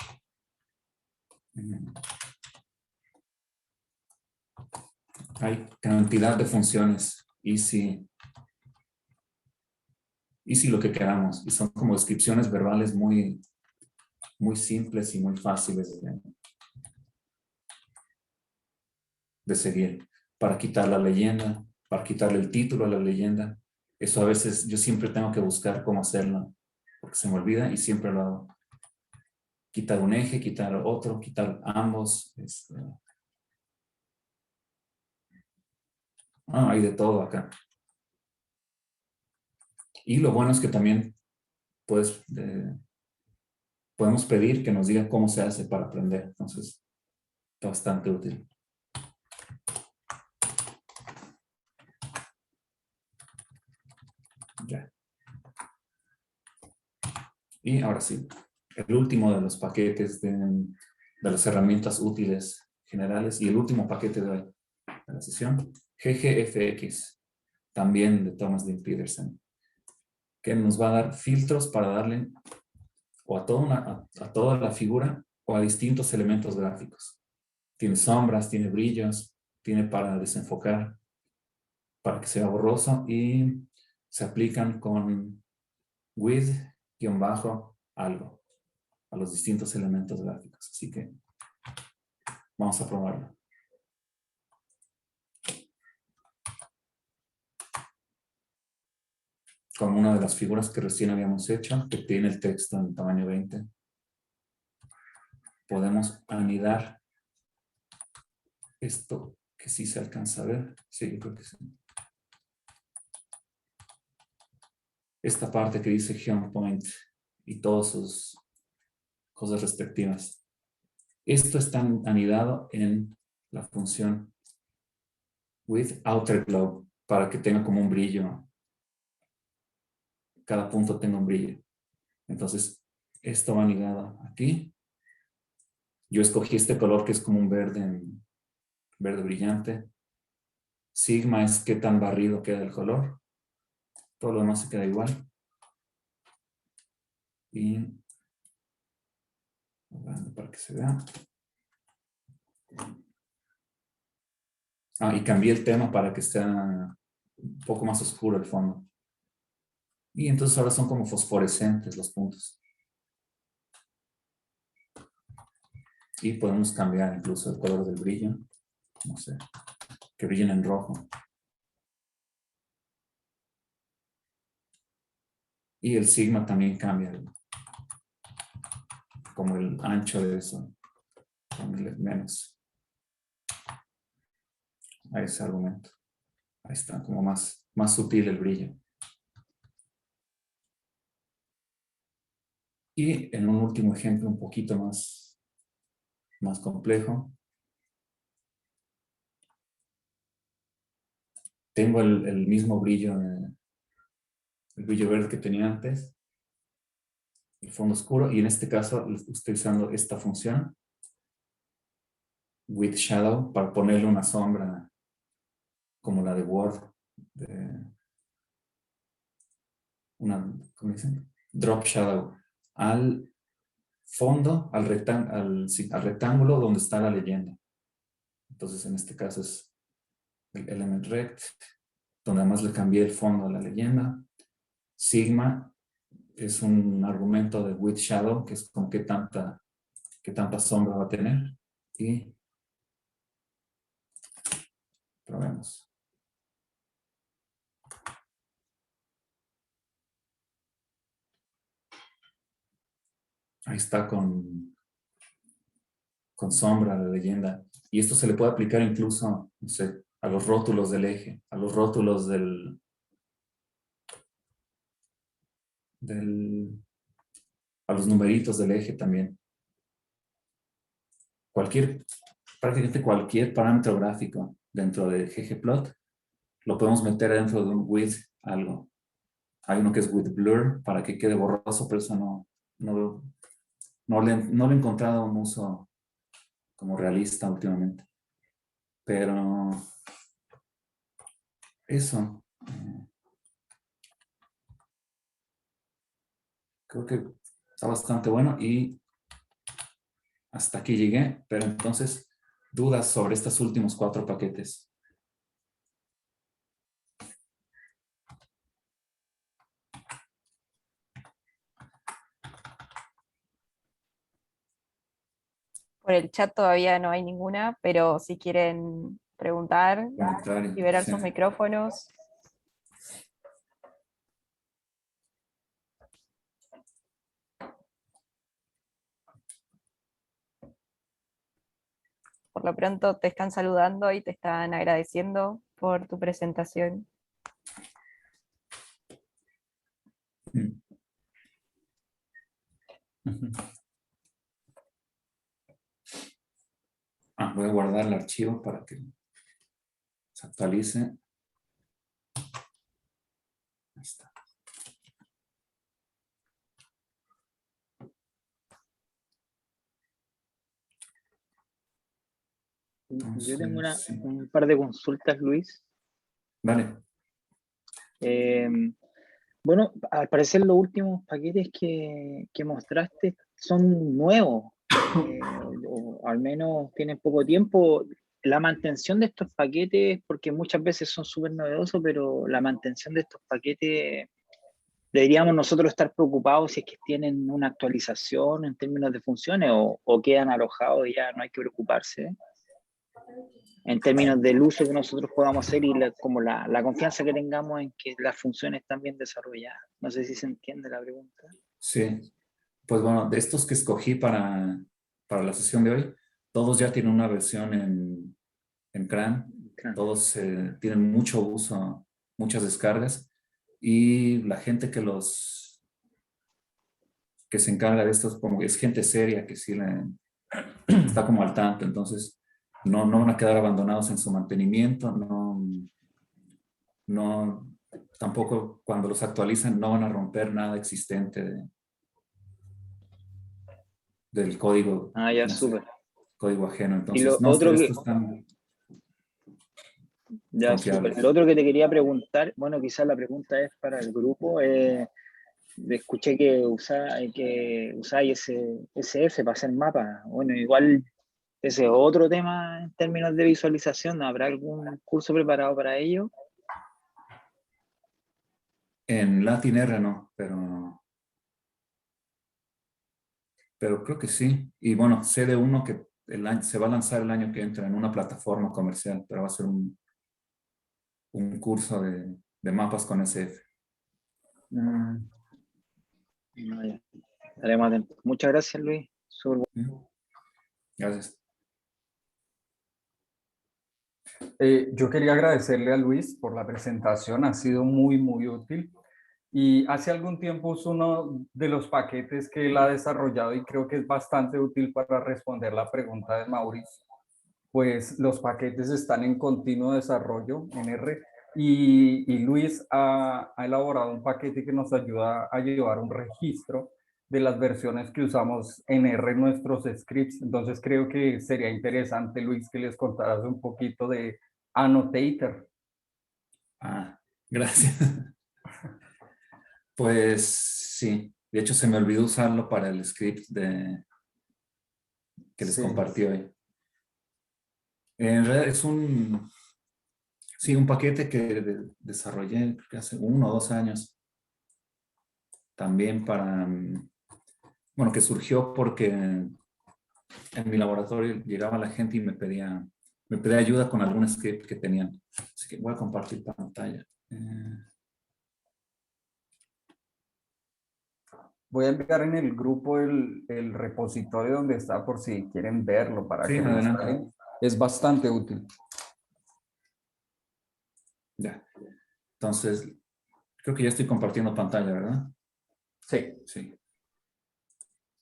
hay cantidad de funciones easy lo que queramos, y son como descripciones verbales muy, muy simples y muy fáciles de seguir, para quitar la leyenda, para quitarle el título a la leyenda. Eso a veces yo siempre tengo que buscar cómo hacerlo, porque se me olvida y siempre lo hago. Quitar un eje, quitar otro, quitar ambos. Hay de todo acá. Y lo bueno es que también podemos pedir que nos diga cómo se hace para aprender. Entonces, está bastante útil. Ya. Y ahora sí, el último de los paquetes de las herramientas útiles generales y el último paquete de la sesión, ggfx, también de Thomas Dean Peterson, que nos va a dar filtros para darle o a toda la figura o a distintos elementos gráficos. Tiene sombras, tiene brillos, tiene para desenfocar, para que sea borroso, y se aplican con with-algo a los distintos elementos gráficos. Así que vamos a probarlo. Como una de las figuras que recién habíamos hecho, que tiene el texto en tamaño 20. Podemos anidar esto, que sí se alcanza a ver. Sí, yo creo que sí. Esta parte que dice Home Point y todas sus cosas respectivas. Esto está anidado en la función with outer globe, para que tenga como un brillo. Cada punto tenga un brillo. Entonces, esto va anidado aquí. Yo escogí este color que es como un verde brillante. Sigma es qué tan barrido queda el color. Todo lo demás se queda igual. Y grande para que se vea. Y cambié el tema para que esté un poco más oscuro el fondo. Y entonces ahora son como fosforescentes los puntos. Y podemos cambiar incluso el color del brillo. No sé, que brillen en rojo. Y el sigma también cambia, como el ancho de eso, ponerle menos a ese argumento. Ahí está, como más sutil el brillo. Y en un último ejemplo un poquito más complejo, tengo el mismo brillo, el brillo verde que tenía antes, el fondo oscuro, y en este caso estoy usando esta función, with shadow, para ponerle una sombra como la de Word, ¿cómo dicen? Drop shadow, al fondo, al rectángulo donde está la leyenda. Entonces en este caso es el element rect, donde además le cambié el fondo a la leyenda. Sigma es un argumento de with shadow, que es como qué tanta sombra va a tener. Y probemos. Ahí está con sombra la leyenda. Y esto se le puede aplicar incluso, no sé, a los rótulos del eje, a los rótulos a los numeritos del eje también. Prácticamente cualquier parámetro gráfico dentro de ggplot lo podemos meter dentro de un with algo. Hay uno que es with blur para que quede borroso, pero eso no le he encontrado un uso como realista últimamente. Pero eso creo que está bastante bueno y hasta aquí llegué. Pero entonces, dudas sobre estos últimos 4 paquetes. Por el chat todavía no hay ninguna, pero si quieren preguntar, liberar Sí. sus micrófonos. Por lo pronto te están saludando y te están agradeciendo por tu presentación. Voy a guardar el archivo para que se actualice. Ahí está. Yo tengo Sí. un par de consultas, Luis. Vale. Bueno, al parecer los últimos paquetes que mostraste son nuevos, o al menos tienen poco tiempo. La mantención de estos paquetes, porque muchas veces son súper novedosos, pero la mantención de estos paquetes, deberíamos nosotros estar preocupados si es que tienen una actualización en términos de funciones o quedan alojados y ya no hay que preocuparse en términos del uso que nosotros podamos hacer y como la confianza que tengamos en que las funciones están bien desarrolladas. No sé si se entiende la pregunta. Sí. Pues bueno, de estos que escogí para la sesión de hoy, todos ya tienen una versión en CRAN. Todos tienen mucho uso, muchas descargas. Y la gente que se encarga de estos, como es gente seria que sí está como al tanto. Entonces, no van a quedar abandonados en su mantenimiento, tampoco cuando los actualizan no van a romper nada existente del código. Ya, no súper. sé, código ajeno. Y Entonces, lo otro estos están ya, confiables. súper. Lo otro que te quería preguntar, bueno, quizás la pregunta es para el grupo, escuché que usáis SF para hacer mapas. Bueno, igual ese es otro tema en términos de visualización. ¿Habrá algún curso preparado para ello? En Latin R no, pero creo que sí. Y bueno, sé de uno que se va a lanzar el año que entra en una plataforma comercial, pero va a ser un curso de mapas con SF. No, ya. Estaremos atentos. Muchas gracias, Luis. Súper bueno. Gracias. Yo quería agradecerle a Luis por la presentación, ha sido muy, muy útil. Y hace algún tiempo es uno de los paquetes que él ha desarrollado y creo que es bastante útil para responder la pregunta de Mauricio. Pues los paquetes están en continuo desarrollo en R y Luis ha elaborado un paquete que nos ayuda a llevar un registro de las versiones que usamos en R en nuestros scripts. Entonces creo que sería interesante, Luis, que les contaras un poquito de Annotator. Gracias. Pues sí, de hecho se me olvidó usarlo para el script que les compartí hoy. En realidad es un paquete que desarrollé creo que hace 1 o 2 años. También bueno, que surgió porque en mi laboratorio llegaba la gente y me pedía ayuda con algún script que tenían. Así que voy a compartir pantalla. Voy a enviar en el grupo el repositorio donde está por si quieren verlo para Sí, que lo adelante. instalen. Es bastante útil. Ya. Entonces, creo que ya estoy compartiendo pantalla, ¿verdad? Sí. Sí.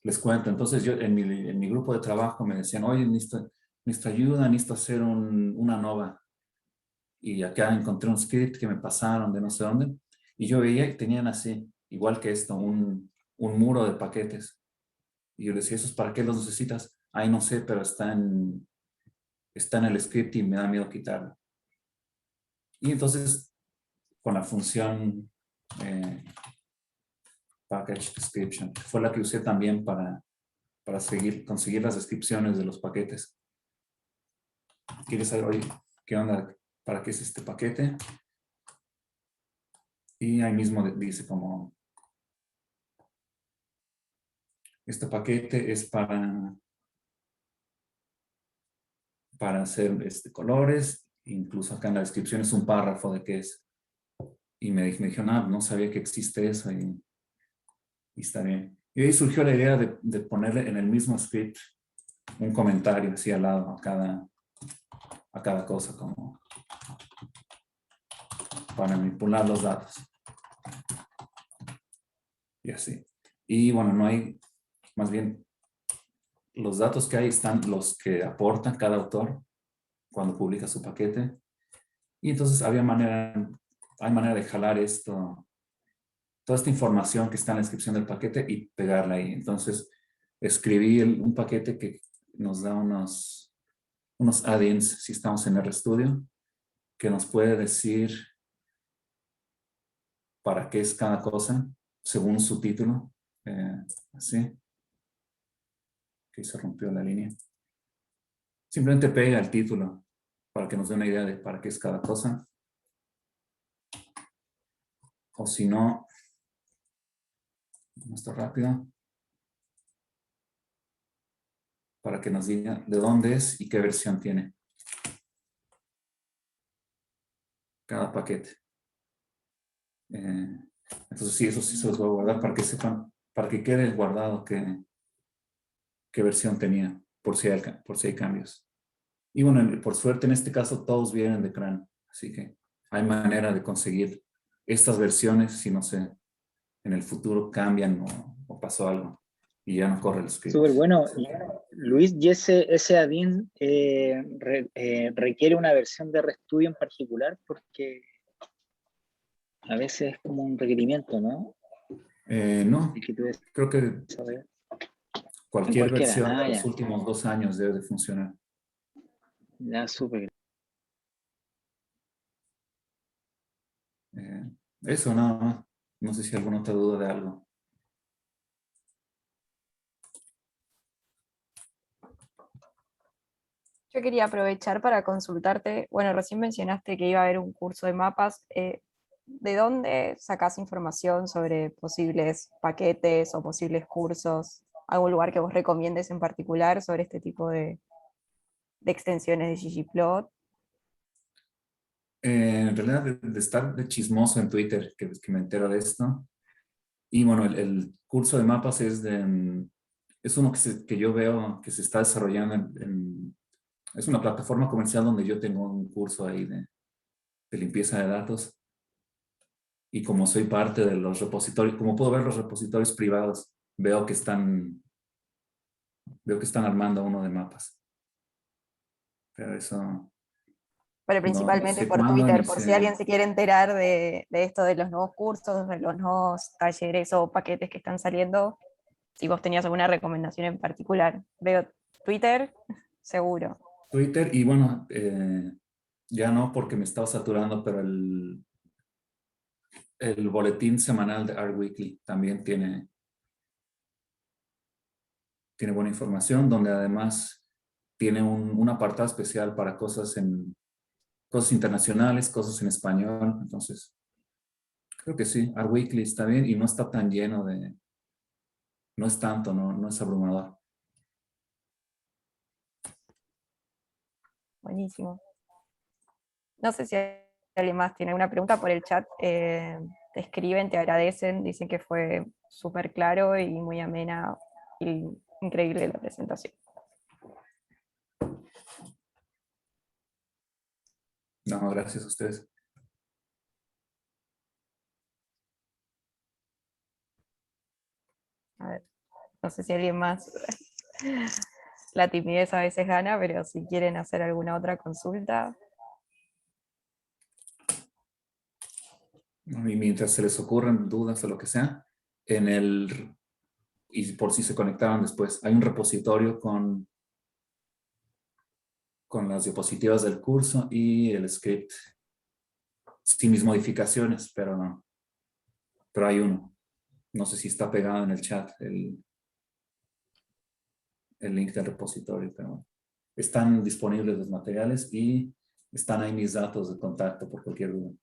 Les cuento. Entonces, yo en mi grupo de trabajo me decían, oye, necesito ayuda, necesito hacer una nova. Y acá encontré un script que me pasaron de no sé dónde. Y yo veía que tenían así, igual que esto, un muro de paquetes. Y yo les decía, ¿esos para qué los necesitas? Ay, no sé, pero está en el script y me da miedo quitarlo. Y entonces, con la función package description, que fue la que usé también para conseguir las descripciones de los paquetes. ¿Quieres saber, oye, qué onda? ¿Para qué es este paquete? Y ahí mismo dice como, este paquete es para hacer colores, incluso acá en la descripción es un párrafo de qué es. Y me dijeron, no sabía que existe eso y está bien. Y ahí surgió la idea de ponerle en el mismo script un comentario así al lado a cada cosa, como para manipular los datos. Y así. Y bueno, no hay, más bien, los datos que hay están los que aporta cada autor cuando publica su paquete. Y entonces hay manera de jalar toda esta información que está en la descripción del paquete y pegarla ahí. Entonces, escribí un paquete que nos da unos add-ins si estamos en RStudio, que nos puede decir para qué es cada cosa, según su título. Así. Aquí se rompió la línea. Simplemente pega el título para que nos dé una idea de para qué es cada cosa. O si no, esto rápido, para que nos diga de dónde es y qué versión tiene cada paquete. Entonces sí, eso sí se los voy a guardar para que sepan, para que quede guardado qué versión tenía, por si hay cambios. Y bueno, por suerte en este caso todos vienen de CRAN, así que hay manera de conseguir estas versiones si no sé, en el futuro cambian o pasó algo y ya no corre el script. Súper bueno. Luis, ¿y ese add-in requiere una versión de RStudio en particular? Porque a veces es como un requerimiento, ¿no? No, El que tú creo que saber. cualquier Cualquiera. versión de los Ya. últimos 2 años debe de funcionar. Ya, súper. Eso nada más. No sé si alguna otra duda de algo. Yo quería aprovechar para consultarte, bueno, recién mencionaste que iba a haber un curso de mapas. ¿De dónde sacás información sobre posibles paquetes o posibles cursos? ¿Algún lugar que vos recomiendes en particular sobre este tipo de extensiones de ggplot? En realidad, de estar de chismoso en Twitter, que me entero de esto. Y bueno, el curso de mapas es uno que yo veo que se está desarrollando es una plataforma comercial donde yo tengo un curso ahí de limpieza de datos. Y como soy parte de los repositorios, como puedo ver los repositorios privados, veo que están armando uno de mapas. Pero eso Pero no principalmente sé por cuándo ni Twitter, por si sé. alguien se quiere enterar de esto, de los nuevos cursos, de los nuevos talleres o paquetes que están saliendo, si vos tenías alguna recomendación en particular. Veo Twitter, seguro. Twitter y bueno, ya no porque me estaba saturando, pero el boletín semanal de Art Weekly también tiene buena información, donde además tiene un apartado especial para cosas internacionales, cosas en español. Entonces, creo que sí, Art Weekly está bien y no está tan lleno no es tanto, no es abrumador. Buenísimo. No sé si alguien más tiene alguna pregunta por el chat. Te escriben, te agradecen, dicen que fue súper claro y muy amena y increíble la presentación. No, gracias a ustedes. A ver, no sé si alguien más. La timidez a veces gana, pero si quieren hacer alguna otra consulta. Y mientras se les ocurran dudas o lo que sea, y por si se conectaban después, hay un repositorio con las diapositivas del curso y el script sin mis modificaciones, pero hay uno. No sé si está pegado en el chat el link del repositorio, pero bueno. Están disponibles los materiales y están ahí mis datos de contacto por cualquier duda.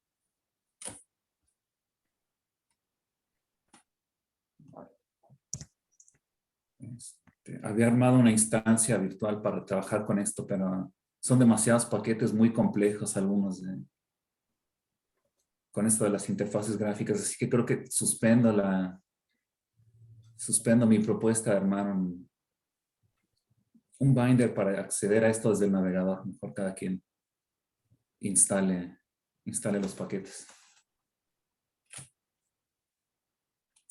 Había armado una instancia virtual para trabajar con esto, pero son demasiados paquetes muy complejos algunos con esto de las interfaces gráficas, así que creo que suspendo mi propuesta de armar un binder para acceder a esto desde el navegador. Mejor cada quien instale los paquetes.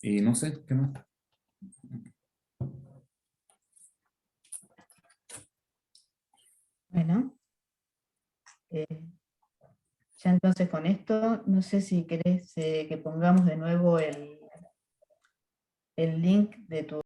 Y no sé, ¿qué más? Bueno, ya entonces con esto, no sé si querés que pongamos de nuevo el link de tu